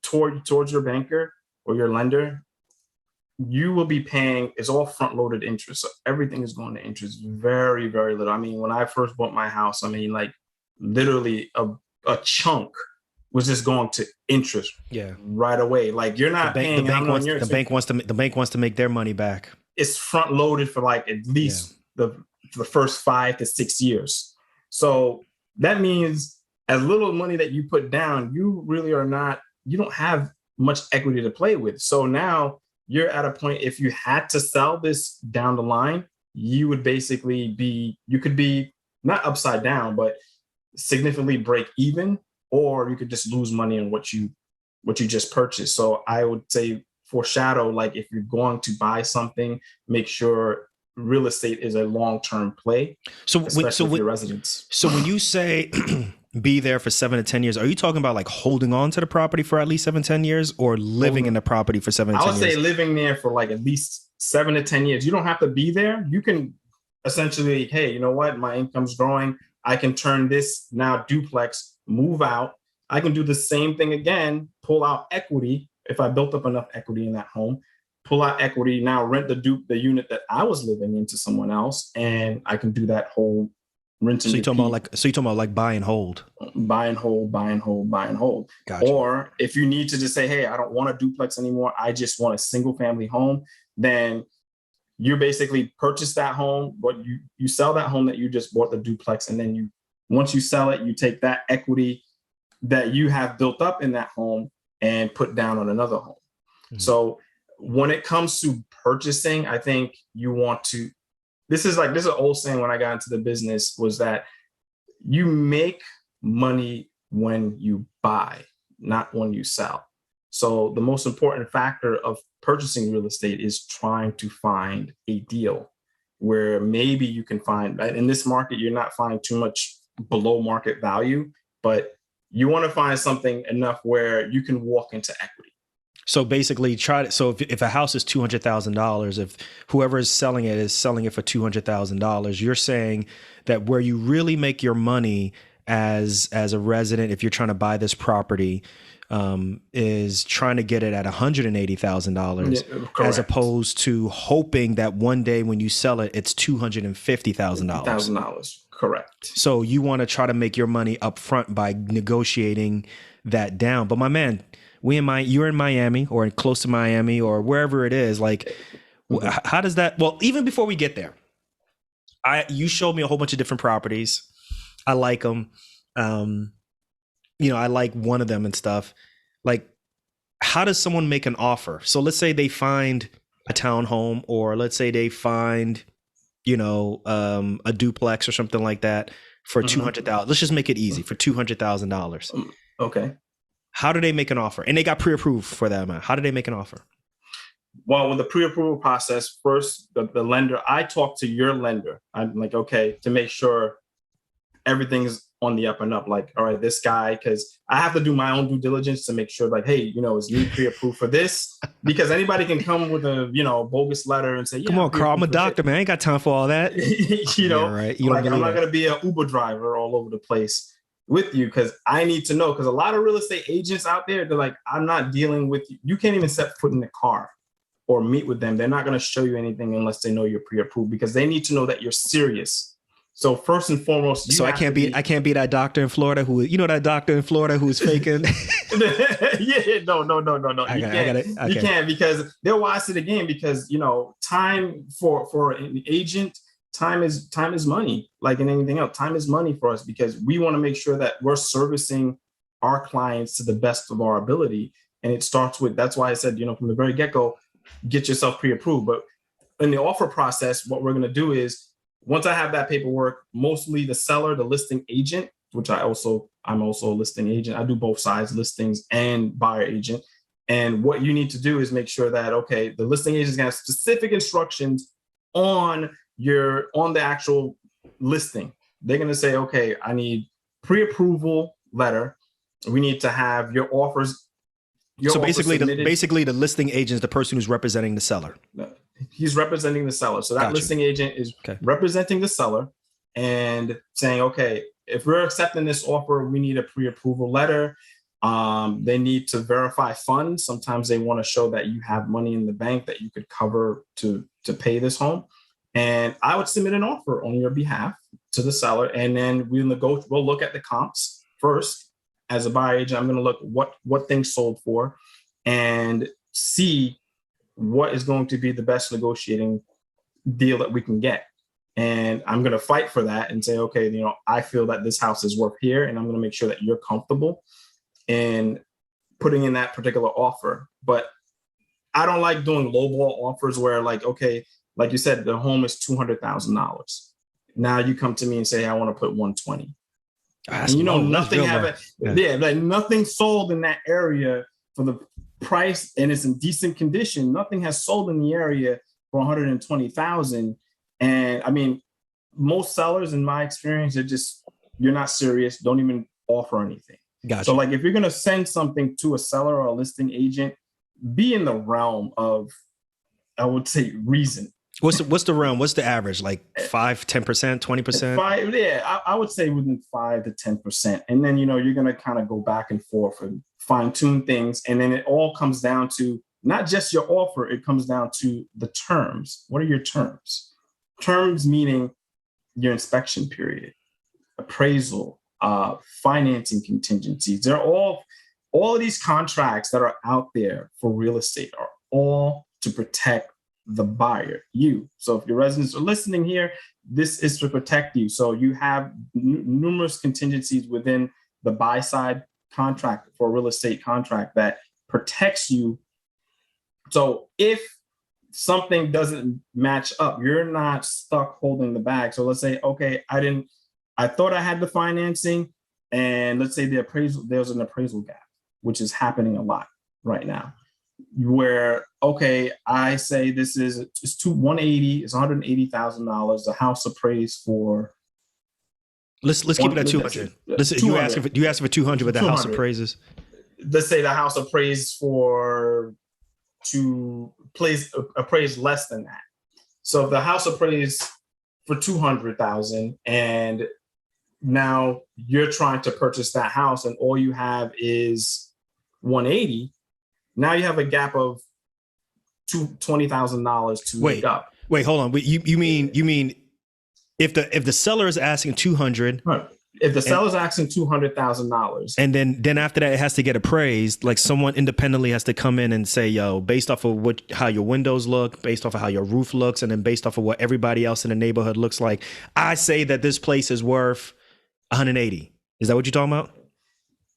towards your banker or your lender, you will be paying, it's all front-loaded interest. So everything is going to interest very, very little. I mean, when I first bought my house, literally a chunk was just going to interest right away. Like, you're not paying. The bank wants to make their money back. It's front-loaded for at least the first 5 to 6 years. So that means as little money that you put down, you don't have much equity to play with. So now you're at a point, if you had to sell this down the line, you would basically you could be not upside down, but significantly break even, or you could just lose money on what you just purchased. So I would say foreshadow, if you're going to buy something, make sure real estate is a long-term play, especially for your residents. So when you say be there for 7 to 10 years, are you talking about holding on to the property for at least 7 to 10 years, or living in the property for 7 to 10 years? I would say living there for at least 7 to 10 years. You don't have to be there. You can essentially, hey, you know what? My income's growing. I can turn this now duplex, move out. I can do the same thing again, pull out equity. If I built up enough equity in that home, pull out equity, now rent the unit that I was living in to someone else, and I can do that whole rent. So you're talking about buy and hold. Buy and hold. Gotcha. Or if you need to just say, hey, I don't want a duplex anymore, I just want a single family home, then you basically purchase that home, but you sell that home that you just bought the duplex, and then once you sell it, you take that equity that you have built up in that home and put down on another home. Mm-hmm. So when it comes to purchasing, I think you want to, this is an old saying when I got into the business, was that you make money when you buy, not when you sell. So the most important factor of purchasing real estate is trying to find a deal where maybe you can find, in this market, you're not finding too much below market value, but you want to find something enough where you can walk into equity. So basically if a house is $200,000, if whoever is selling it for $200,000, you're saying that where you really make your money as a resident, if you're trying to buy this property, is trying to get it at $180,000, as opposed to hoping that one day when you sell it, it's $250,000. Correct. So you want to try to make your money up front by negotiating that down. But my man, you're in Miami or close to Miami or wherever it is. How does that? Well, even before we get there, you showed me a whole bunch of different properties. I like them. I like one of them and stuff. How does someone make an offer? So let's say they find a townhome, or let's say they find, a duplex or something like that for $200,000. Let's just make it easy, for $200,000. Okay. How do they make an offer? And they got pre-approved for that amount. How do they make an offer? Well, with the pre-approval process, first, the lender, I talk to your lender. I'm like, okay, to make sure everything's on the up and up. All right, this guy, because I have to do my own due diligence to make sure, hey, is me pre-approved for this? Because anybody can come with a, bogus letter and say, come on, Karl, I'm a doctor, man. I ain't got time for all that. Right. I'm not going to be an Uber driver all over the place with you, because I need to know, because a lot of real estate agents out there, they're like, I'm not dealing with you. You can't even set foot in the car or meet with them. They're not going to show you anything unless they know you're pre-approved, because they need to know that you're serious. So first and foremost, I can't be that doctor in Florida who who's faking. No. You can't, because they're wise to the game, because time for an agent, time is money. Like in anything else, time is money for us, because we want to make sure that we're servicing our clients to the best of our ability. And it starts with, that's why I said, from the very get-go, get yourself pre-approved. But in the offer process, what we're going to do is, once I have that paperwork, mostly the seller, the listing agent, which I'm also a listing agent. I do both sides, listings and buyer agent. And what you need to do is make sure that, okay, the listing agent is going to have specific instructions on the actual listing. They're going to say, okay, I pre-approval letter. We need to have your offers. So basically, the listing agent is the person who's representing the seller. He's representing the seller. So that listing agent is representing the seller and saying, okay, if we're accepting this offer, we need a pre-approval letter. They need to verify funds. Sometimes they want to show that you have money in the bank that you could cover to pay this home. And I would submit an offer on your behalf to the seller. And then we'll look at the comps first. As a buyer agent, I'm going to look what things sold for and see what is going to be the best negotiating deal that we can get. And I'm going to fight for that and say, okay, I feel that this house is worth here, and I'm going to make sure that you're comfortable in putting in that particular offer. But I don't like doing lowball offers where, like, okay, like you said, the home is $200,000. Now you come to me and say, I want to put 120. And nothing sold in that area for the price, and it's in decent condition. Nothing has sold in the area for 120,000. And I mean, most sellers, in my experience, you're not serious. Don't even offer anything. Gotcha. So, like, if you're going to send something to a seller or a listing agent, be in the realm of, I would say, reason. What's the realm? What's the average? Like 5, 10%, 20%? Yeah, I would say within 5 to 10%. And then, you're going to kind of go back and forth and fine tune things. And then it all comes down to not just your offer. It comes down to the terms. What are your terms? Terms meaning your inspection period, appraisal, financing contingencies. They're all of these contracts that are out there for real estate are all to protect the buyer, you. So if your residents are listening here, this is to protect you. So you have numerous contingencies within the buy side contract for a real estate contract that protects you. So if something doesn't match up, you're not stuck holding the bag. So let's say, okay, I thought I had the financing, and let's say there's an appraisal gap, which is happening a lot right now, where, okay, I say it's 180, it's $180,000. The house appraised for. Let's keep it at 200. You ask for 200, but the house appraises. Let's say the house appraised appraised less than that. So if the house appraised for 200,000, and now you're trying to purchase that house, and all you have is 180. Now you have a gap of $20,000 to make up. Wait, hold on. You mean if the seller is asking 200, right? If the seller's asking $200,000, and then after that it has to get appraised, like someone independently has to come in and say, yo, based off of how your windows look, based off of how your roof looks, and then based off of what everybody else in the neighborhood looks like, I say that this place is worth 180. Is that what you're talking about?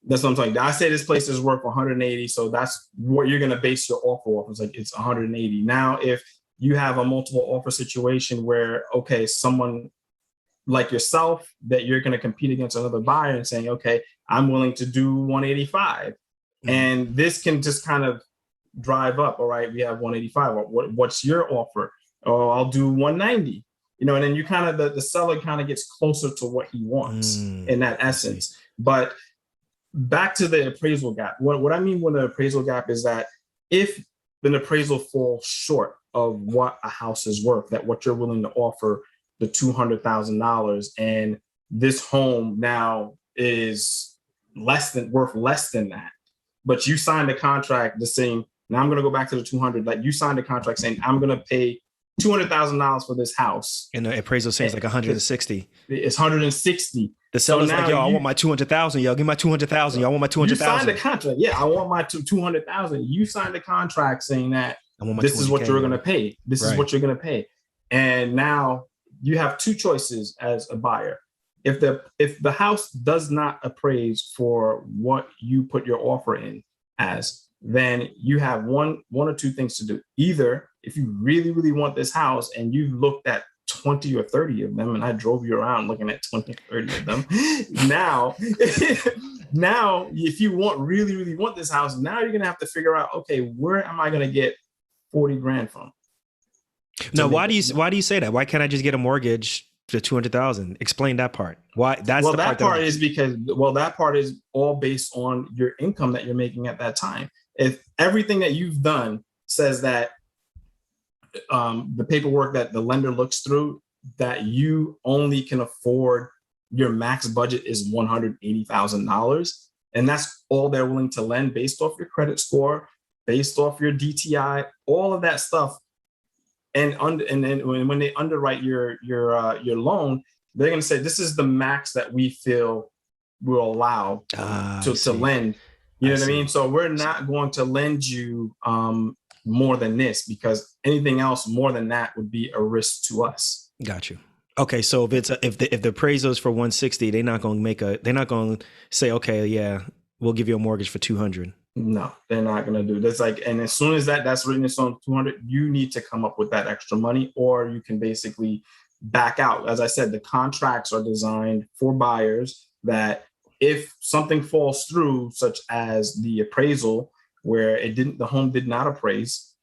That's what I'm talking about. I say this place is worth 180. So that's what you're going to base your offer off. It's like, it's 180. Now, if you have a multiple offer situation where, okay, someone like yourself, that you're going to compete against another buyer and saying, okay, I'm willing to do 185. Mm-hmm. And this can just kind of drive up. All right, we have 185. What's your offer? Oh, I'll do 190. And then you kind of, the seller kind of gets closer to what he wants in that essence. But back to the appraisal gap. What I mean with the appraisal gap is that if an appraisal falls short of what a house is worth, that what you're willing to offer, the $200,000, and this home now is worth less than that, but you signed a contract saying, now I'm going to go back to the 200. Like, you signed a contract saying, I'm going to pay $200,000 for this house, and the appraisal says like 160. It's 160. The seller's like, yo, I want my 200,000. Yo, give me my 200,000. Yo, I want my 200,000. You signed the contract. Yeah, I want my 200,000. You signed the contract saying that this is what you're going to pay. This is what you're going to pay. And now you have two choices as a buyer. If the house does not appraise for what you put your offer in as, then you have one or two things to do. Either if you really, really want this house and you've looked at 20 or 30 of them, and I drove you around looking at 20 or 30 of them. Now, now, if you really, really want this house, now you're going to have to figure out, okay, where am I going to get 40 grand from? Now, why do you say that? Why can't I just get a mortgage for 200,000? Explain that part. Why? That's the part. That part is because, that part is all based on your income that you're making at that time. If everything that you've done says that the paperwork that the lender looks through, that you only can afford, your max budget is $180,000, and that's all they're willing to lend based off your credit score, based off your DTI, all of that stuff. And then when they underwrite your loan, they're going to say, this is the max that we feel will allow to lend. You know what I mean? So we're not going to lend you more than this, because anything else more than that would be a risk to us. Got you. Okay, so if the appraisal is for 160, they're not going to say, okay, yeah, we'll give you a mortgage for 200. No, they're not going to do this. And as soon as that's written on 200, you need to come up with that extra money, or you can basically back out. As I said, the contracts are designed for buyers that if something falls through, such as the appraisal, where the home did not appraise,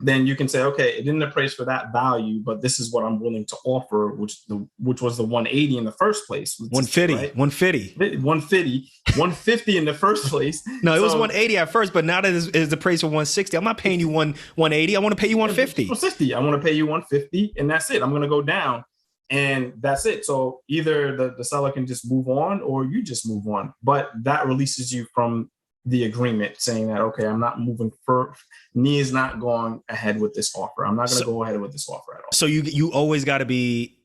then you can say, okay, it didn't appraise for that value, but this is what I'm willing to offer, which was the 180 in the first place. 150, right? 150 in the first place. No, it was 180 at first, but now that it's appraised for 160. I'm not paying you 180. I want to pay you 150. 160. I want to pay you 150, and that's it. I'm going to go down, and that's it. So either the seller can just move on, or you just move on. But that releases you from the agreement, saying that, okay, I'm not moving Nee is not going ahead with this offer. I'm not going to go ahead with this offer at all. So you always got to be,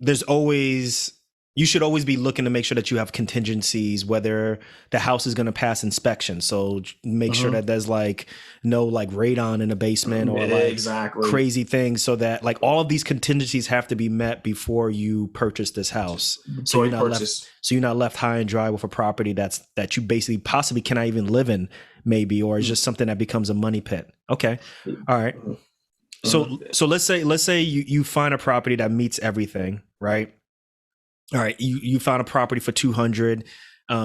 you should always be looking to make sure that you have contingencies, whether the house is going to pass inspection. So make sure that there's no radon in the basement or exactly crazy things, so that all of these contingencies have to be met before you purchase this house. So you're not left high and dry with a property that you basically possibly cannot even live in, maybe, or it's just something that becomes a money pit. Okay. All right. So let's say you find a property that meets everything, right? All right, you found a property for 200.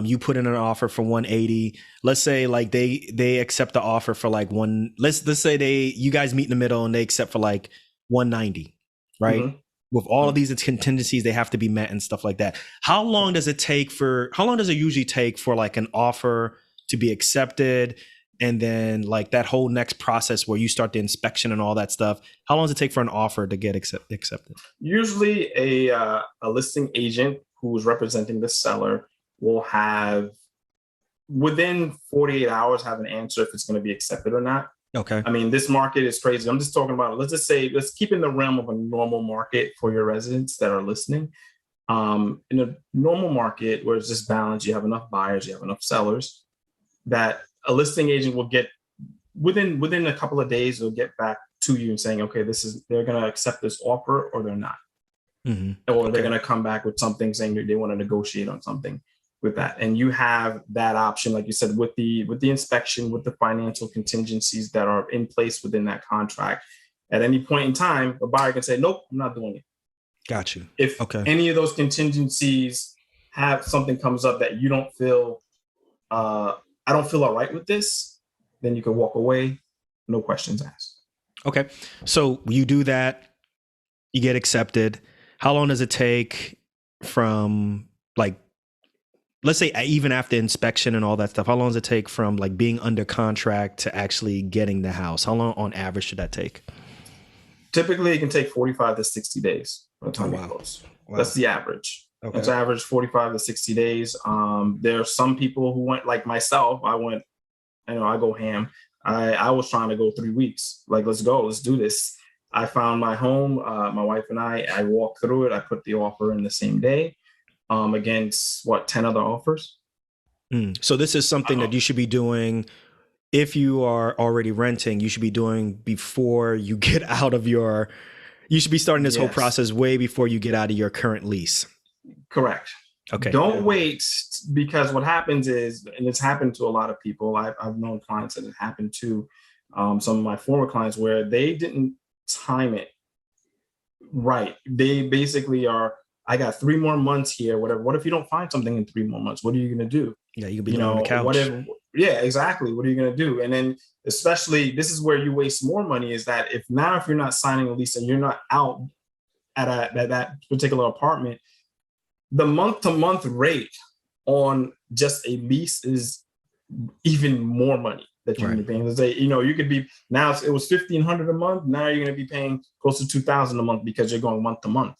You put in an offer for 180. Let's say they accept the offer for let's say you guys meet in the middle and they accept for 190, right? Mm-hmm. With all of these contingencies, they have to be met and stuff like that. How long does it usually take for an offer to be accepted? And then that whole next process where you start the inspection and all that stuff, how long does it take for an offer to get accepted? Usually a listing agent who's representing the seller will have, within 48 hours, have an answer if it's going to be accepted or not. Okay. I mean, this market is crazy. I'm just talking about, let's keep in the realm of a normal market for your residents that are listening. In a normal market where it's just balanced, you have enough buyers, you have enough sellers, that a listing agent will get within a couple of days, they'll get back to you and saying, okay, they're going to accept this offer or they're not. Mm-hmm. Or they're going to come back with something saying that they want to negotiate on something with that. And you have that option, like you said, with the inspection, with the financial contingencies that are in place within that contract. At any point in time, a buyer can say, nope, I'm not doing it. Got you. If any of those contingencies have something comes up that you don't feel, I don't feel all right with this, then you can walk away, no questions asked. Okay. So you do that, you get accepted. How long does it take from let's say even after inspection and all that stuff, how long does it take from being under contract to actually getting the house? How long on average should that take? Typically it can take 45 to 60 days by the time you close. Wow. That's the average. Okay. That's average 45 to 60 days. There are some people who went, like myself, I go ham. I was trying to go 3 weeks. Let's go, let's do this. I found my home, my wife and I walked through it. I put the offer in the same day against 10 other offers. So this is something that you should be doing. If you are already renting, you should be doing before you get out of you should be starting this whole process way before you get out of your current lease. Correct. Okay. Don't wait, because what happens is, and it's happened to a lot of people. I've known clients that it happened to, some of my former clients, where they didn't time it right. They basically are, I got 3 more months here, whatever. What if you don't find something in 3 more months? What are you going to do? Yeah, you could be laying on the What couch. if, yeah, exactly. What are you going to do? And then, especially, this is where you waste more money, is that if you're not signing a lease and you're not out at that particular apartment, the month to month rate on just a lease is even more money that you're Right. going to be paying. Let's say, you could be, now it was 1,500 a month. Now you're going to be paying close to 2,000 a month because you're going month to month.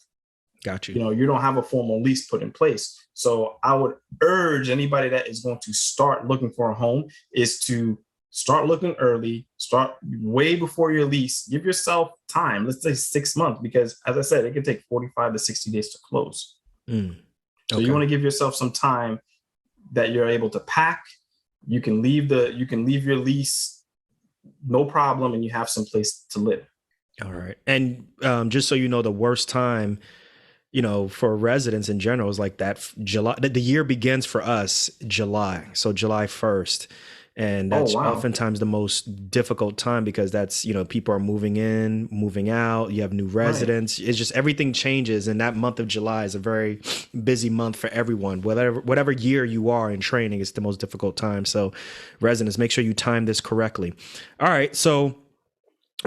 Got you. You don't have a formal lease put in place. So I would urge anybody that is going to start looking for a home is to start looking early, start way before your lease. Give yourself time, let's say 6 months, because as I said, it can take 45 to 60 days to close. Okay. So you want to give yourself some time that you're able to pack. You can leave your lease, no problem, and you have some place to live. All right. And just so you know, the worst time, for residents in general is like that July. The year begins for us July, so July 1st, and that's oftentimes the most difficult time, because that's people are moving in, moving out. You have new residents. Right. It's just everything changes, and that month of July is a very busy month for everyone. Whatever year you are in training, it's the most difficult time. So, residents, make sure you time this correctly. All right, so.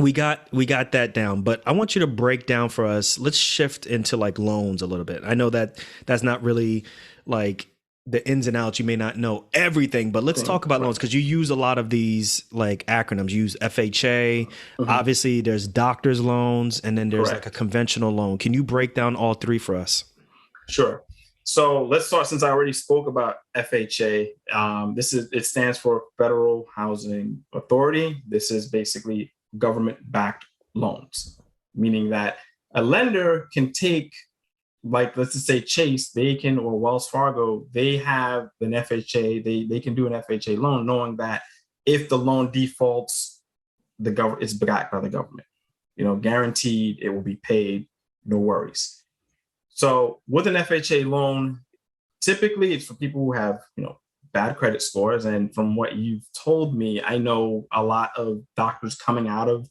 We got that down, but I want you to break down for us. Let's shift into like loans a little bit. I know that that's not really like the ins and outs. You may not know everything, but let's talk about loans, because you use a lot of these like acronyms. You use FHA. Mm-hmm. Obviously, there's doctor's loans, and then there's like a conventional loan. Can you break down all three for us? Sure. So let's start, since I already spoke about FHA. It stands for Federal Housing Authority. This is basically government-backed loans, meaning that a lender can take, like, let's just say Chase, or Wells Fargo, they have an FHA, they can do an FHA loan, knowing that if the loan defaults, it's backed by the government, guaranteed, it will be paid, no worries. So with an FHA loan, typically it's for people who have, bad credit scores. And from what you've told me, I know a lot of doctors coming out of,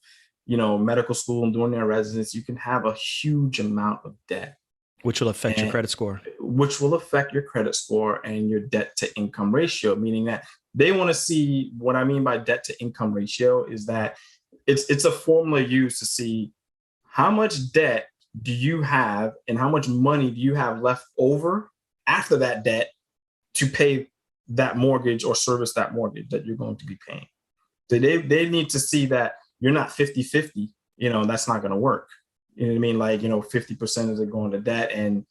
medical school and doing their residency, you can have a huge amount of debt. Which will affect your credit score. Which will affect your credit score and your debt to income ratio, meaning that they want to see, what I mean by debt to income ratio is that it's a formula used to see how much debt do you have and how much money do you have left over after that debt to pay that mortgage or service that mortgage that you're going to be paying. So they need to see that you're not 50-50, that's not going to work. You know what I mean? Like, 50% is going to debt and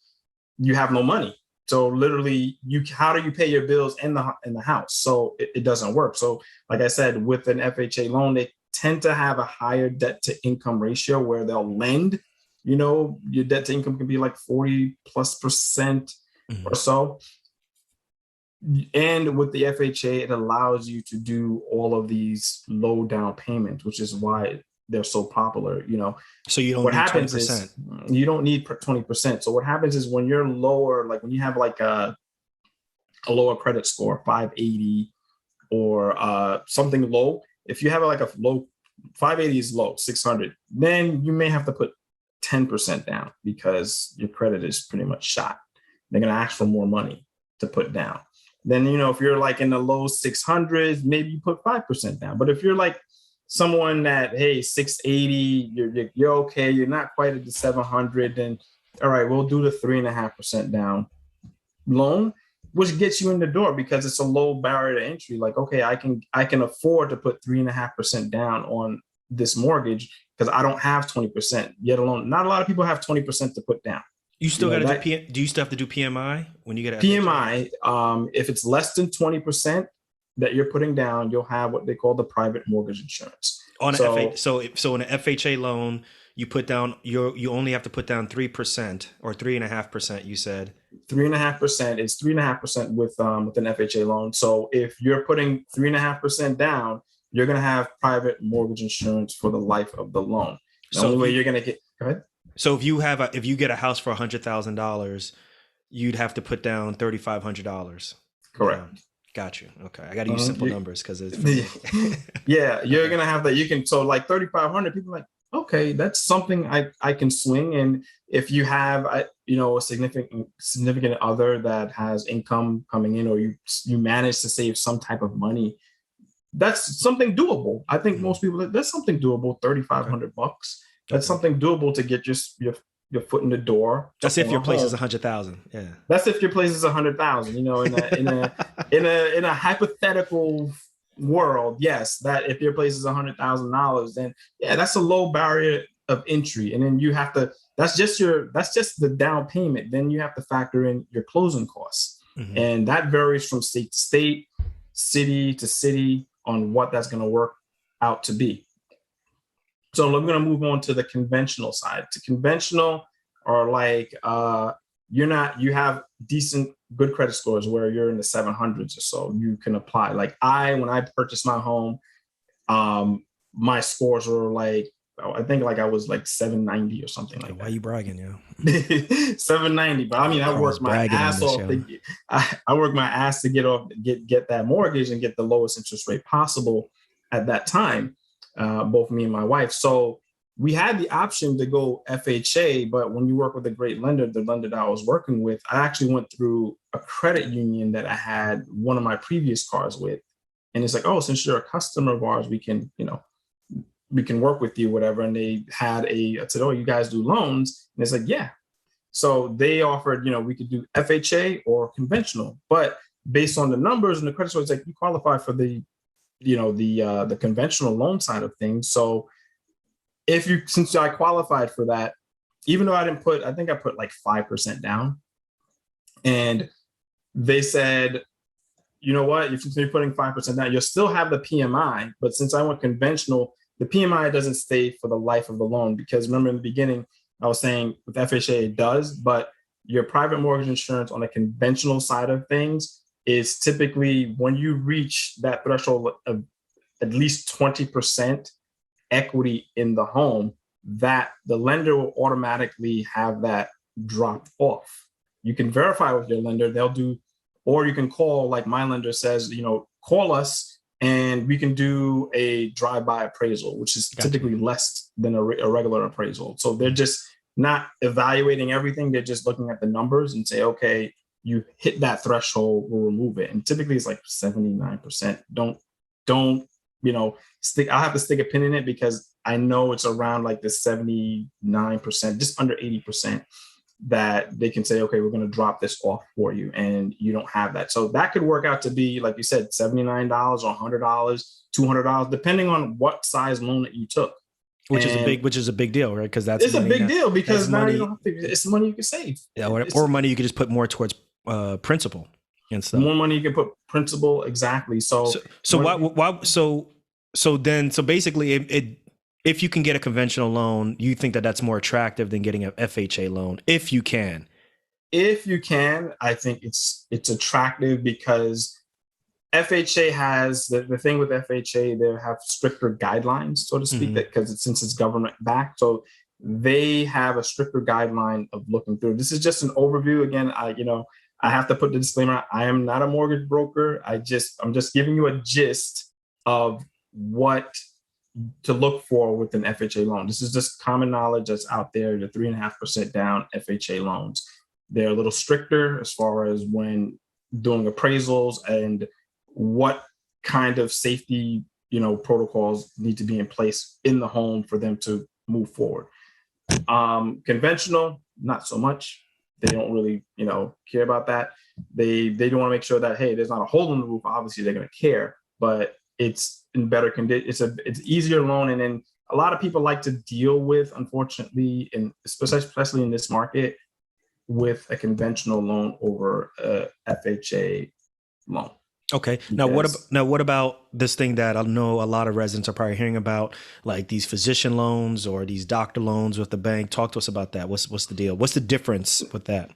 you have no money. So literally how do you pay your bills in the house? So it doesn't work. So like I said, with an FHA loan, they tend to have a higher debt to income ratio where they'll lend, your debt to income can be like 40+% mm-hmm. or so. And with the FHA, it allows you to do all of these low down payments, which is why they're so popular, So you don't what need happens 20%. Is you don't need 20%. So what happens is when you're lower, like when you have like a lower credit score, 580 or something low, if you have like a low, 580 is low, 600, then you may have to put 10% down because your credit is pretty much shot. They're going to ask for more money to put down. Then, if you're like in the low 600s, maybe you put 5% down. But if you're like someone that, hey, 680, you're okay, you're not quite at the 700, then all right, we'll do the 3.5% down loan, which gets you in the door because it's a low barrier to entry. Like, okay, I can afford to put 3.5% down on this mortgage because I don't have 20%, yet alone. Not a lot of people have 20% to put down. You still got to do you still have to do PMI when you get a PMI? If it's less than 20% that you're putting down, you'll have what they call the private mortgage insurance. On so in an FHA loan, you put down you only have to put down 3% or 3.5%. You said 3.5% is 3.5% with an FHA loan. So if you're putting 3.5% down, you're going to have private mortgage insurance for the life of the loan. The only way you're going to get. Go ahead. So if you get a house for $100,000, you'd have to put down $3,500. Correct. Got you. Okay. I got to use simple numbers because it's yeah, you're going to have that. You can, so like 3,500 people are like, okay, that's something I can swing. And if you have, a significant other that has income coming in, or you manage to save some type of money, that's something doable. I think most people, that's something doable. $3,500. That's something doable to get your foot in the door. That's if your place is 100,000. Yeah. That's if your place is 100,000. You know, in a hypothetical world, yes, that if your place is $100,000, then yeah, that's a low barrier of entry. And then you have to. That's just the down payment. Then you have to factor in your closing costs, and that varies from state to state, city to city on what that's going to work out to be. So we're going to move on to the conventional side. To conventional are like you have decent, good credit scores where you're in the 700s or so. You can apply. Like when I purchased my home, my scores were like, I think like I was like 790 or something like that. Why are you bragging, yo? 790. But I mean, I worked my ass off. I worked my ass to get that mortgage and get the lowest interest rate possible at that time. Both me and my wife. So we had the option to go FHA, but when you work with a great lender, the lender that I was working with, I actually went through a credit union that I had one of my previous cars with. And it's like, oh, since you're a customer of ours, we can work with you, whatever. And they had I said, oh, you guys do loans? And it's like, yeah. So they offered, we could do FHA or conventional, but based on the numbers and the credit score, it's like you qualify for the conventional loan side of things. So since I qualified for that, even though I think I put like 5% down, and they said, you know what, if you're putting 5% down, you'll still have the PMI, but since I went conventional, the PMI doesn't stay for the life of the loan, because remember in the beginning, I was saying with FHA it does, but your private mortgage insurance on the conventional side of things is typically when you reach that threshold of at least 20% equity in the home, that the lender will automatically have that dropped off. You can verify with your lender, or you can call, like my lender says, call us and we can do a drive-by appraisal, which is typically less than a regular appraisal. So they're just not evaluating everything. They're just looking at the numbers and say, okay, you hit that threshold, we'll remove it. And typically it's like 79%. Don't I'll have to stick a pin in it because I know it's around like the 79%, just under 80%, that they can say, okay, we're going to drop this off for you. And you don't have that. So that could work out to be, like you said, $79 or $100, $200, depending on what size loan that you took. Which is a big deal, right? Because it's a big deal because now you don't have to, it's money you can save. Yeah, or money you could just put more towards principal and stuff. More money you can put principal, exactly. So basically, if you can get a conventional loan, you think that that's more attractive than getting an FHA loan, if you can. If you can, I think it's attractive because FHA has the thing with FHA, they have stricter guidelines, so to speak, because since it's government backed, so they have a stricter guideline of looking through. This is just an overview. Again, I have to put the disclaimer. I am not a mortgage broker. I'm just giving you a gist of what to look for with an FHA loan. This is just common knowledge that's out there. The 3.5% down FHA loans. They're a little stricter as far as when doing appraisals and what kind of safety, protocols need to be in place in the home for them to move forward. Conventional, not so much. They don't really, care about that. They don't want to make sure that, hey, there's not a hole in the roof. Obviously, they're going to care, but it's in better condition. It's easier loan, and then a lot of people like to deal with, unfortunately, and especially in this market, with a conventional loan over a FHA loan. Okay. Now, what about this thing that I know a lot of residents are probably hearing about, like these physician loans or these doctor loans with the bank? Talk to us about that. What's the deal? What's the difference with that?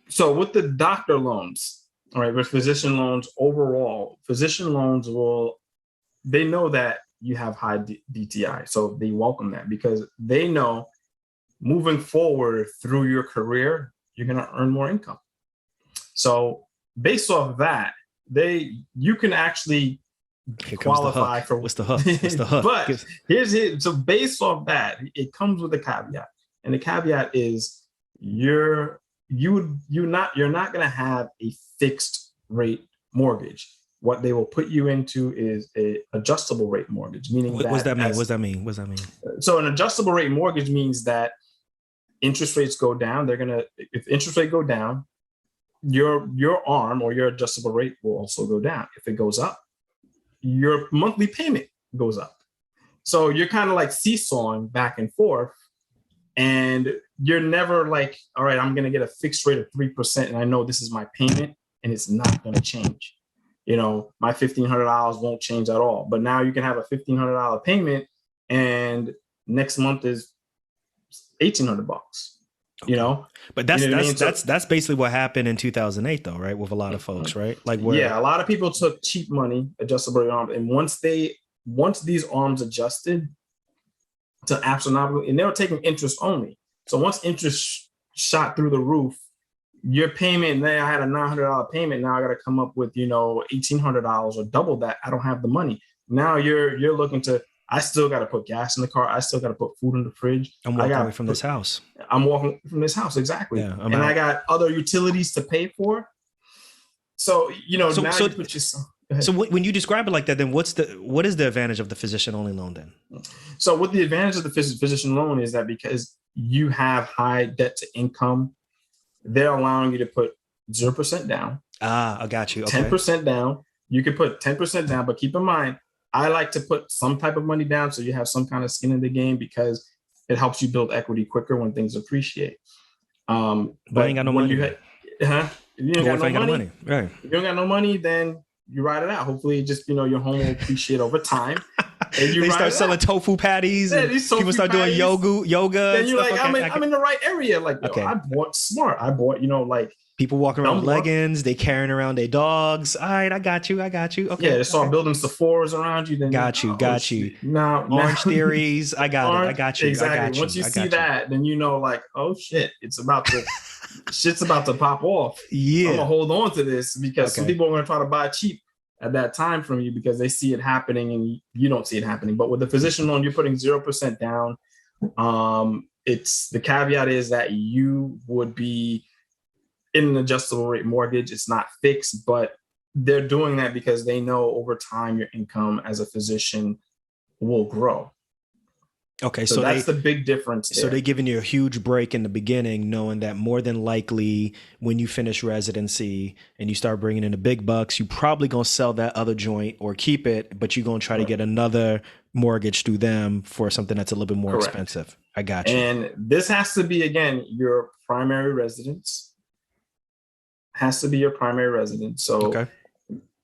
So with the doctor loans, all right, with physician loans overall, physician loans they know that you have high DTI. So they welcome that because they know moving forward through your career, you're going to earn more income. So based off that, you can actually qualify for what's the hook? What's the hook? But so based off that, it comes with a caveat, and the caveat is you're not going to have a fixed rate mortgage. What they will put you into is a adjustable rate mortgage, meaning what does that mean? What does that mean? So an adjustable rate mortgage means that interest rates go down. If interest rate go down, your ARM or your adjustable rate will also go down. If it goes up, your monthly payment goes up. So you're kind of like seesawing back and forth, and you're never like, all right, I'm going to get a fixed rate of 3%, and I know this is my payment, and it's not going to change. My $1,500 won't change at all. But now you can have a $1,500 payment, and next month is $1,800. Okay. But that's basically what happened in 2008, though, right? With a lot of folks, right? Like, a lot of people took cheap money, adjustable rate arms, and once these arms adjusted to astronomical, and they were taking interest only. So once interest shot through the roof, your payment, now I had a $900 payment. Now I got to come up with, $1,800 or double that. I don't have the money. Now you're looking to, I still got to put gas in the car. I still got to put food in the fridge. I'm walking away from this house. I'm walking from this house. Exactly. Yeah, and I got other utilities to pay for. So, now you put yourself. So when you describe it like that, then what is the advantage of the physician only loan then? So what the advantage of the physician loan is that because you have high debt to income, they're allowing you to put 0% down. I got you. Okay. 10% down. You can put 10% down, but keep in mind, I like to put some type of money down so you have some kind of skin in the game because it helps you build equity quicker when things appreciate. But I ain't got no money. If you ain't got no money, right? If you don't got no money, then you ride it out. Hopefully, just your home will appreciate over time. And they start selling tofu patties, and people start doing yoga. Then you're like, I'm in the right area. Like, I bought smart. I bought, people walking around with leggings. They carrying around their dogs. All right, I got you. Okay. Yeah, they start building Sephoras around you. Then got you. Now, Orange theories. I got it. I got you. Exactly. I got you. Once you see that, then like, oh shit, shit's about to pop off. Yeah, I'm gonna hold on to this because some people are gonna try to buy cheap at that time from you because they see it happening and you don't see it happening. But with the physician loan, you're putting 0% down. It's the caveat is that you would be in an adjustable rate mortgage. It's not fixed, but they're doing that because they know over time your income as a physician will grow. Okay, so that's the big difference there. So they're giving you a huge break in the beginning, knowing that more than likely when you finish residency and you start bringing in the big bucks, you probably going to sell that other joint or keep it, but you're going to try to get another mortgage through them for something that's a little bit more expensive. I got you. And this has to be, again, your primary residence. Has to be your primary residence. So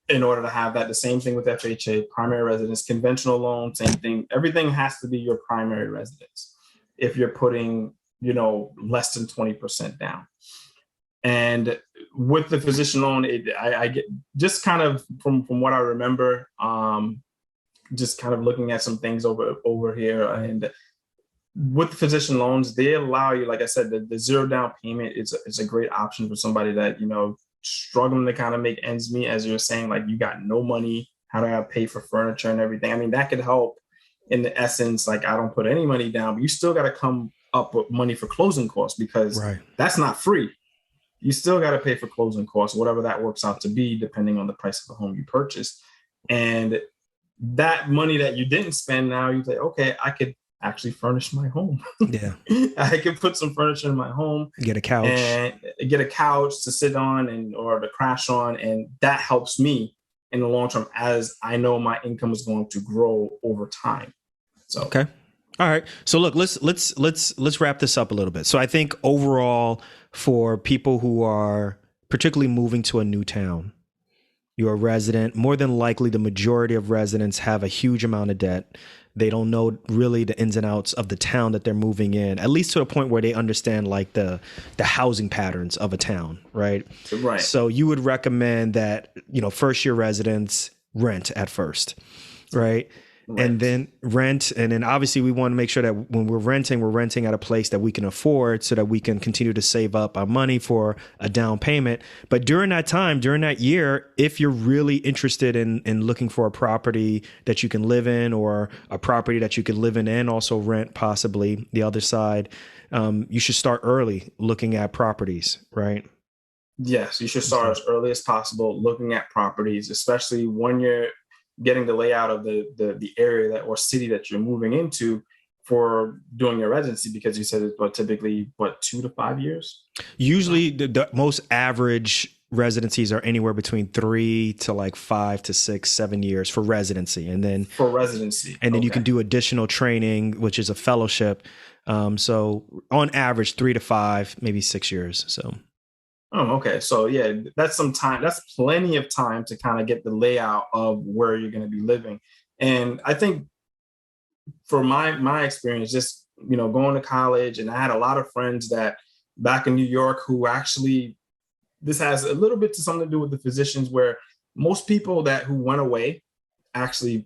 in order to have that, the same thing with FHA, primary residence, conventional loan, same thing. Everything has to be your primary residence if you're putting, less than 20% down. And with the physician loan, I get just kind of from what I remember, just kind of looking at some things over here. And with the physician loans, they allow you, like I said, the zero down payment is a great option for somebody that, struggling to kind of make ends meet, as you're saying, like you got no money, how do I pay for furniture and everything? I mean, that could help in the essence, like I don't put any money down, but you still got to come up with money for closing costs because that's not free. You still got to pay for closing costs, whatever that works out to be, depending on the price of the home you purchased. And that money that you didn't spend, now you say, okay, I could actually furnish my home. Yeah. I can put some furniture in my home. Get a couch. And get a couch to sit on or to crash on. And that helps me in the long term as I know my income is going to grow over time. So okay. All right. So look, let's wrap this up a little bit. So I think overall for people who are particularly moving to a new town, you're a resident, more than likely the majority of residents have a huge amount of debt. They don't know really the ins and outs of the town that they're moving in, at least to a point where they understand like the housing patterns of a town, right? Right. So you would recommend that, first year residents rent at first, right? and Right. then rent. And then obviously we want to make sure that when we're renting at a place that we can afford so that we can continue to save up our money for a down payment. But during that time, during that year, if you're really interested in looking for a property that you can live in, or a property that you could live in and also rent, possibly the other side, you should start early looking at properties, right? Yes, you should start as early as possible looking at properties, especially when you're getting the layout of the area that or city that you're moving into for doing your residency, because you said it's typically 2 to 5 years. Usually the most average residencies are anywhere between 3 to like 5 to 6, 7 years for residency. For residency. And then you Okay. can do additional training, which is a fellowship. So on average, 3 to 5, maybe 6 years. So Oh, okay. So yeah, that's some time. That's plenty of time to kind of get the layout of where you're going to be living. And I think for my experience, just going to college, and I had a lot of friends that back in New York who actually, this has a little bit to something to do with the physicians, where most people that who went away actually,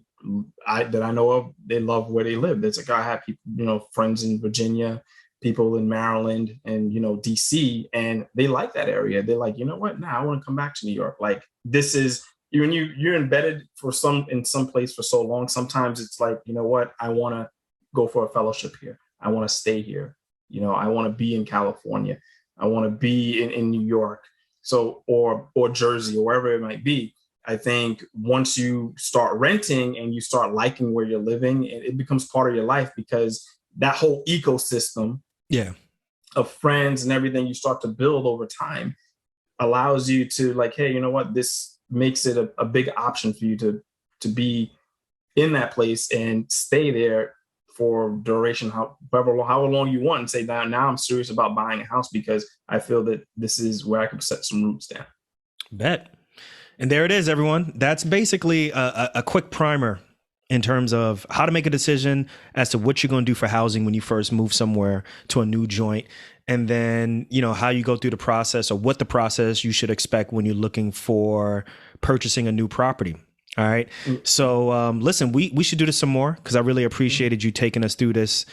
that I know of, they love where they live. There's like, I have people, friends in Virginia, people in Maryland, and DC, and they like that area. They're like, you know what? Now I want to come back to New York. Like, this is when you're embedded in some place for so long. Sometimes it's like, you know what? I want to go for a fellowship here. I want to stay here. I want to be in California. I want to be in New York. So or Jersey, or wherever it might be. I think once you start renting and you start liking where you're living, it becomes part of your life, because that whole ecosystem yeah. of friends and everything you start to build over time allows you to, like, hey, you know what? This makes it a big option for you to be in that place and stay there for duration, however long you want, and say, now I'm serious about buying a house because I feel that this is where I can set some roots down. Bet. And there it is, everyone. That's basically a quick primer in terms of how to make a decision as to what you're going to do for housing when you first move somewhere to a new joint. And then, how you go through the process, or what the process you should expect when you're looking for purchasing a new property. All right. So listen, we should do this some more, because I really appreciated you taking us through this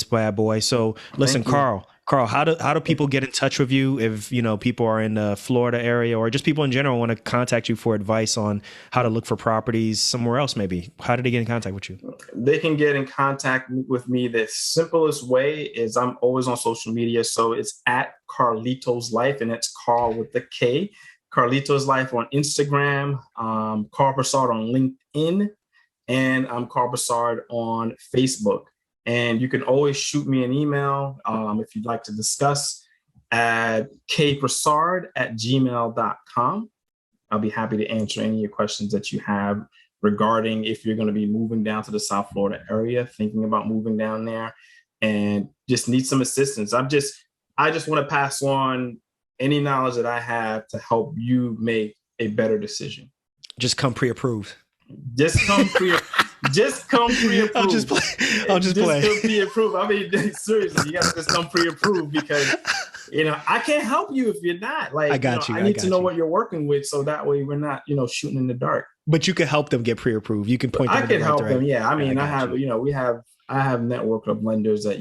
bad boy. So listen, Karl, how do people get in touch with you if people are in the Florida area, or just people in general want to contact you for advice on how to look for properties somewhere else? Maybe how do they get in contact with you? They can get in contact with me. The simplest way is I'm always on social media, so it's at Carlito's Life, and it's Karl with the K. Carlito's Life on Instagram, Karl Brisard on LinkedIn, and I'm Karl Brisard on Facebook. And you can always shoot me an email if you'd like to discuss at kbrisard@gmail.com. I'll be happy to answer any of your questions that you have regarding if you're going to be moving down to the South Florida area, thinking about moving down there, and just need some assistance. I just want to pass on any knowledge that I have to help you make a better decision. Just come pre-approved. Just come pre-approved. I'll just play. Just come pre-approved. I mean, seriously, you got to just come pre-approved, because I can't help you if you're not. Like, I got you. I need to know what you're working with, so that way we're not, shooting in the dark. But you can help them get pre-approved. You can point them I in the can right help direction. them. Yeah, I mean, I have a network of lenders that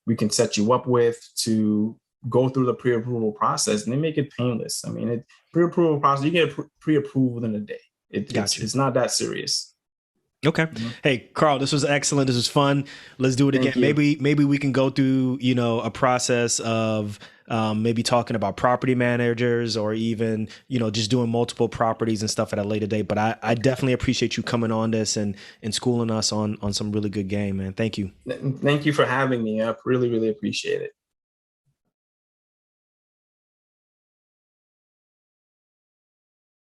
we can set you up with to go through the pre-approval process, and they make it painless. I mean, pre-approval process, you get pre-approved within a day. It's not that serious. Okay. Mm-hmm. Hey, Karl, this was excellent. This was fun. Let's do it again. Maybe we can go through, a process of maybe talking about property managers, or even, just doing multiple properties and stuff at a later date. But I definitely appreciate you coming on this and schooling us on some really good game, man. Thank you. Thank you for having me. I really, really appreciate it.